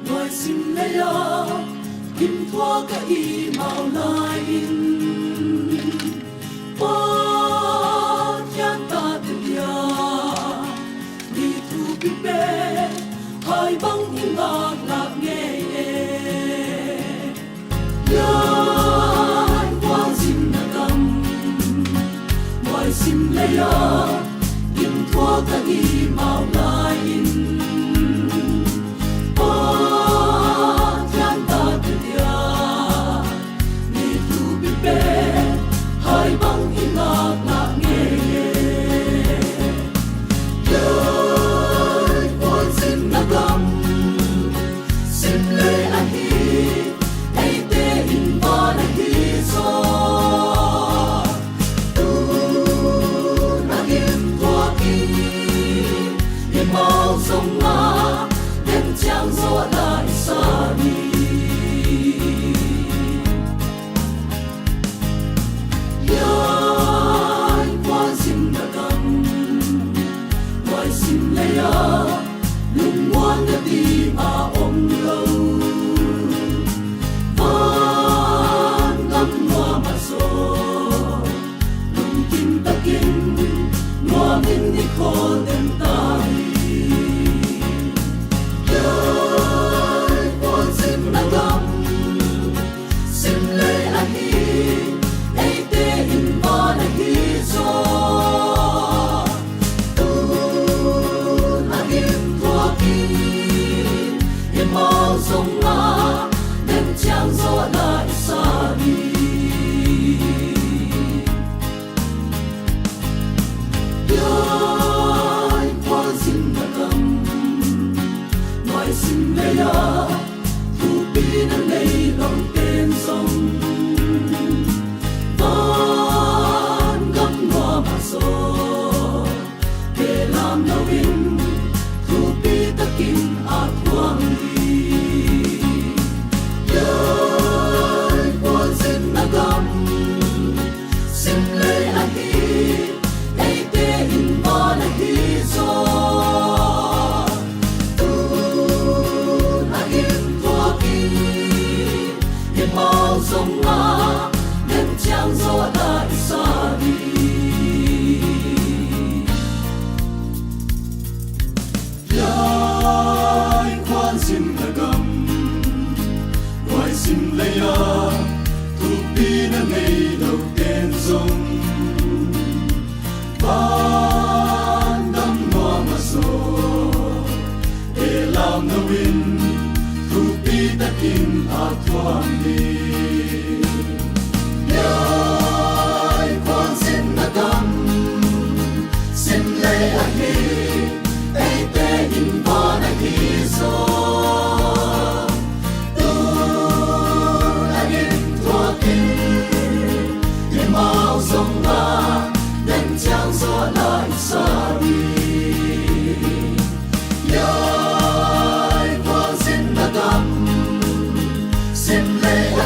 Speaker 10: ngoài xin lấy kim thoa cả y màu lai in ba chan ta tình ya đi thu bị bê hai băng in ngạc ngạc nghe yan quang xin là cầm ngoài xin lấy kim thoa cả y màu lai in hai băng in ngạc ngạc nghe lời con xin na cầm xin lệ anh hi ai tê in ba na hi so tu na hiểm qua kỳ hiểm mau sông ma đêm trăng gió lại xa đi lung ngoan đã đi mà ôm lâu vẫn ngắm hoa mà gió lung kim ta kinh hoa mình đi khó đem ta đi lời con xin na gam xin lệ anh đi ai tê in ba na hi gió mau sông ma đêm trăng gió lại xa đi đời qua xin là cầm ngoài xin lấy thu pi đã lấy lòng tên sông vẫn gấp hoa mà gió để làm đâu in thu pi ta kinh ác quang đi sông ma đêm trăng gió lại xa đi lời khoan xin là cầm ngoài xin lấy thu pi đã ngày đầu tiên sông ban đắm hoa mà gió để làm nâu in thu pi ta kinh ác thoáng đi lời con xin na cầm xin lấy anh đi ai tê in ba na hi so tu anh in thua kinh để mau sông ma đêm trăng gió lại xa đi lời con xin na cầm xin lấy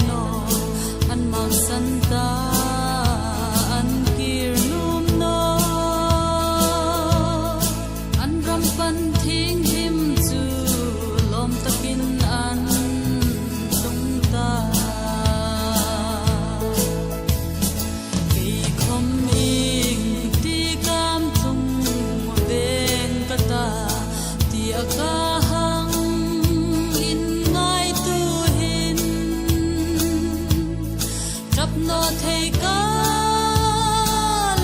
Speaker 10: no an mang san ta an kir num no an ram pan thing him chu lom takin an tung ta ki khom ing ti kam chung ben ka ta ti aka hang in ngai tu hin trap no thei ka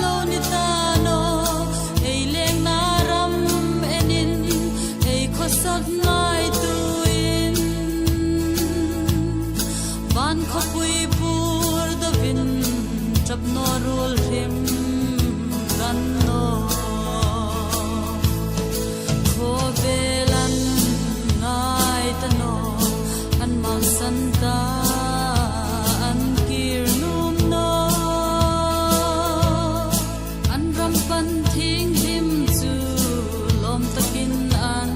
Speaker 10: lo ni ta no ei leng na ram enin ei khosak ngai tu in ban kho pui pur da vin trap no rul him gan no kho belan ngai ta no an mang san ta an kir num no an ram pan thing him chu lom takin an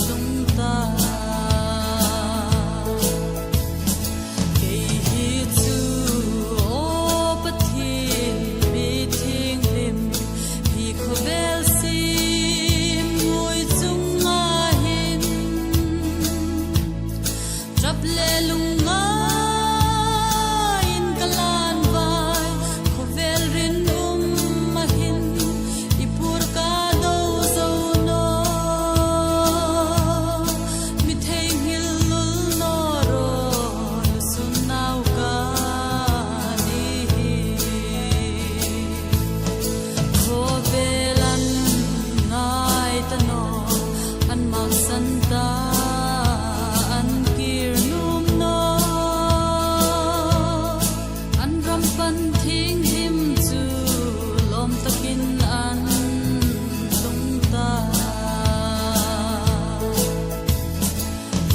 Speaker 10: tung ta ke hi chu o pathin mi thing him hi kho bel sim ngoi chung nga hin trap le lung nga in kalan vai kho vel rin ma hin ipur ka do zo no mi thei hil lul no ro sun nau ka ni kho velan ngai ta no an mang san ta an kir num no an ram pan thing him chu lom takin an tung ta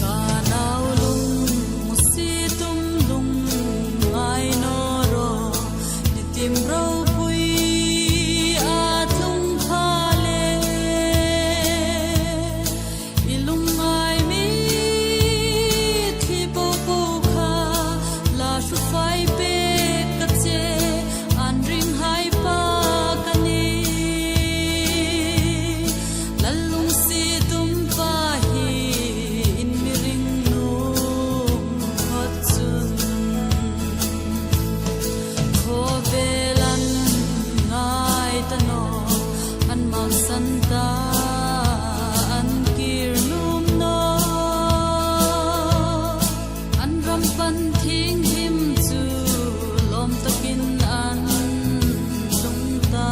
Speaker 10: ka nau lung si tum lung ngai no ro ni tim ro pui at lung pha le ilung ngai mi thi po po kha la shu fai pe ka che an ring hai pa ka ni lalung si tum pa hi in mi ring nu hot chun kho velan ngai ta no an mang san ta an kir num no an ram pan thing him chu lom takin an tung ta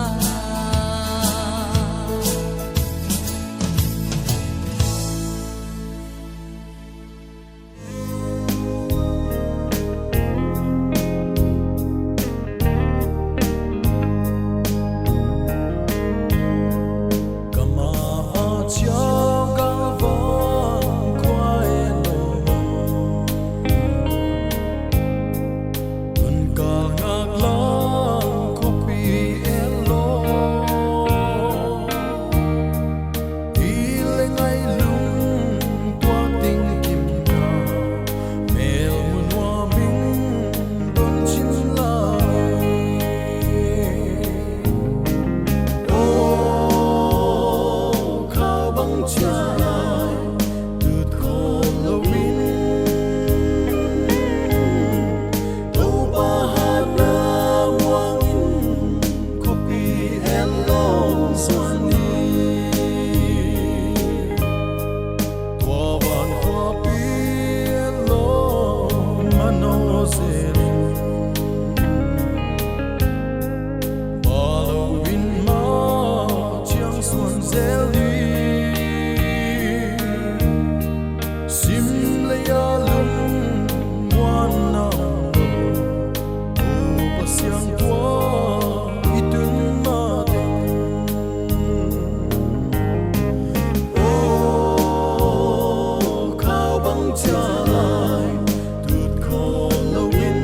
Speaker 12: Kama chiao ga vang khoai no kun ka ngak lang ko pi elo ile ngai lung tua ting kim ka mel mun wa ming don chin lai khao băng cha lại từ khôn lâu in đâu ba hạt na wang in copy and long sunny tua van tua pi lo mano serin Follow in ma chiang xuân zeli sim le ya lum wan na o pasiang tua itun ma ding o khao băng cha lại tụt khôn lâu in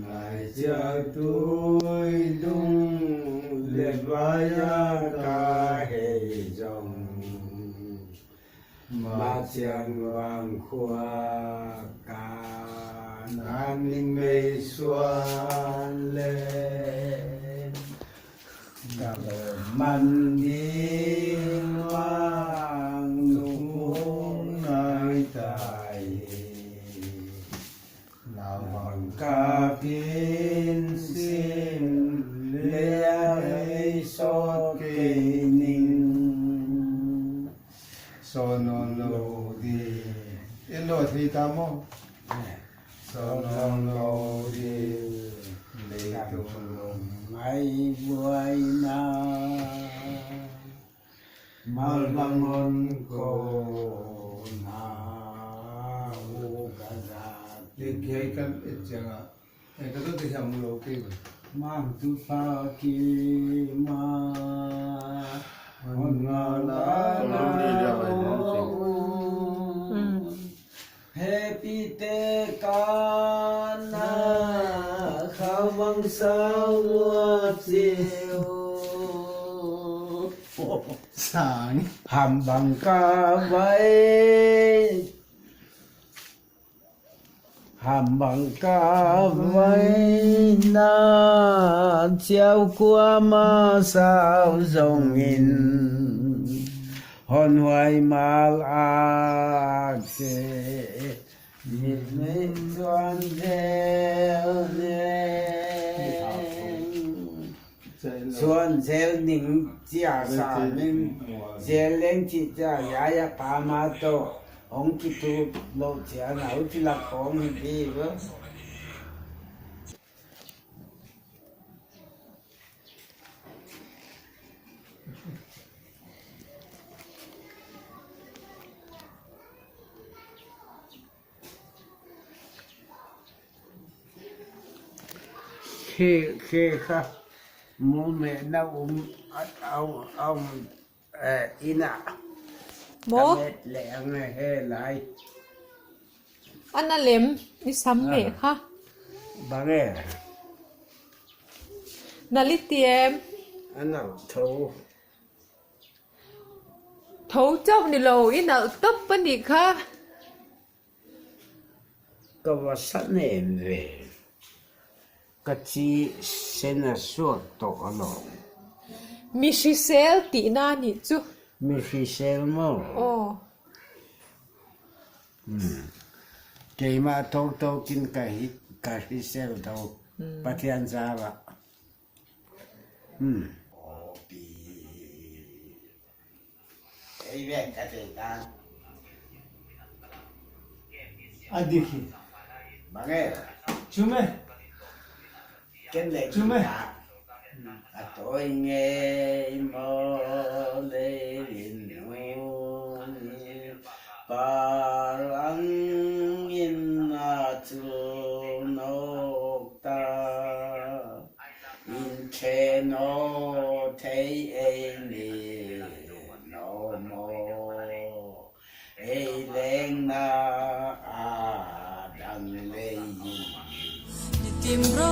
Speaker 9: Ngài cha tôi đúng liệt vaya ca hệ dòng mà chẳng vàng khoa ca nan ninh mê xoan lên cả man đi mang dung ngài tài nào bằng ca kiến xin lễ sốt kỳ ninh sono di illo tritamo sono di leito ngay buhay na malbangon ko na ugagat
Speaker 2: Lihat kan jangan, itu tuh tidak mulai.
Speaker 9: mang tu pa ki ma ngala happy te kana khawang sao chiều sáng hàm bằng ca vây hàm bằng ca vây na treo qua ma sao rồng in hòn hoài mal a che nhịp lên doan theo xuân theo những chia sẻ nên chia lên chỉ cho giá giá pa ma to ông chỉ tu lâu chia nào chỉ là con đi với khi khác bố mẹ đâu ông ina
Speaker 13: bố
Speaker 9: lẹ này hay lại
Speaker 13: anh là lem đi sắm mẹ ha
Speaker 9: bà nghe
Speaker 13: là lít tiệm
Speaker 9: anh nào thấu
Speaker 13: thấu trong đi lầu ít nào tấp bên đi ha
Speaker 9: có vào sẵn em về cái chi sen là suốt tổ lò
Speaker 13: Michelle tí na nị chú
Speaker 9: Michelle mô
Speaker 13: ồ
Speaker 9: cái mà tô kinh cái Michelle đâu bắt hiện ra vậy cái về cái gì ta
Speaker 2: Adiki.
Speaker 9: bằng nghe
Speaker 2: Cuma.
Speaker 9: cái này
Speaker 2: Chú mày.
Speaker 9: tôi nghe mơ lên hôn bà lăng in tu nô ta in che no thấy ni no mo lên na đằng lên
Speaker 10: tim ro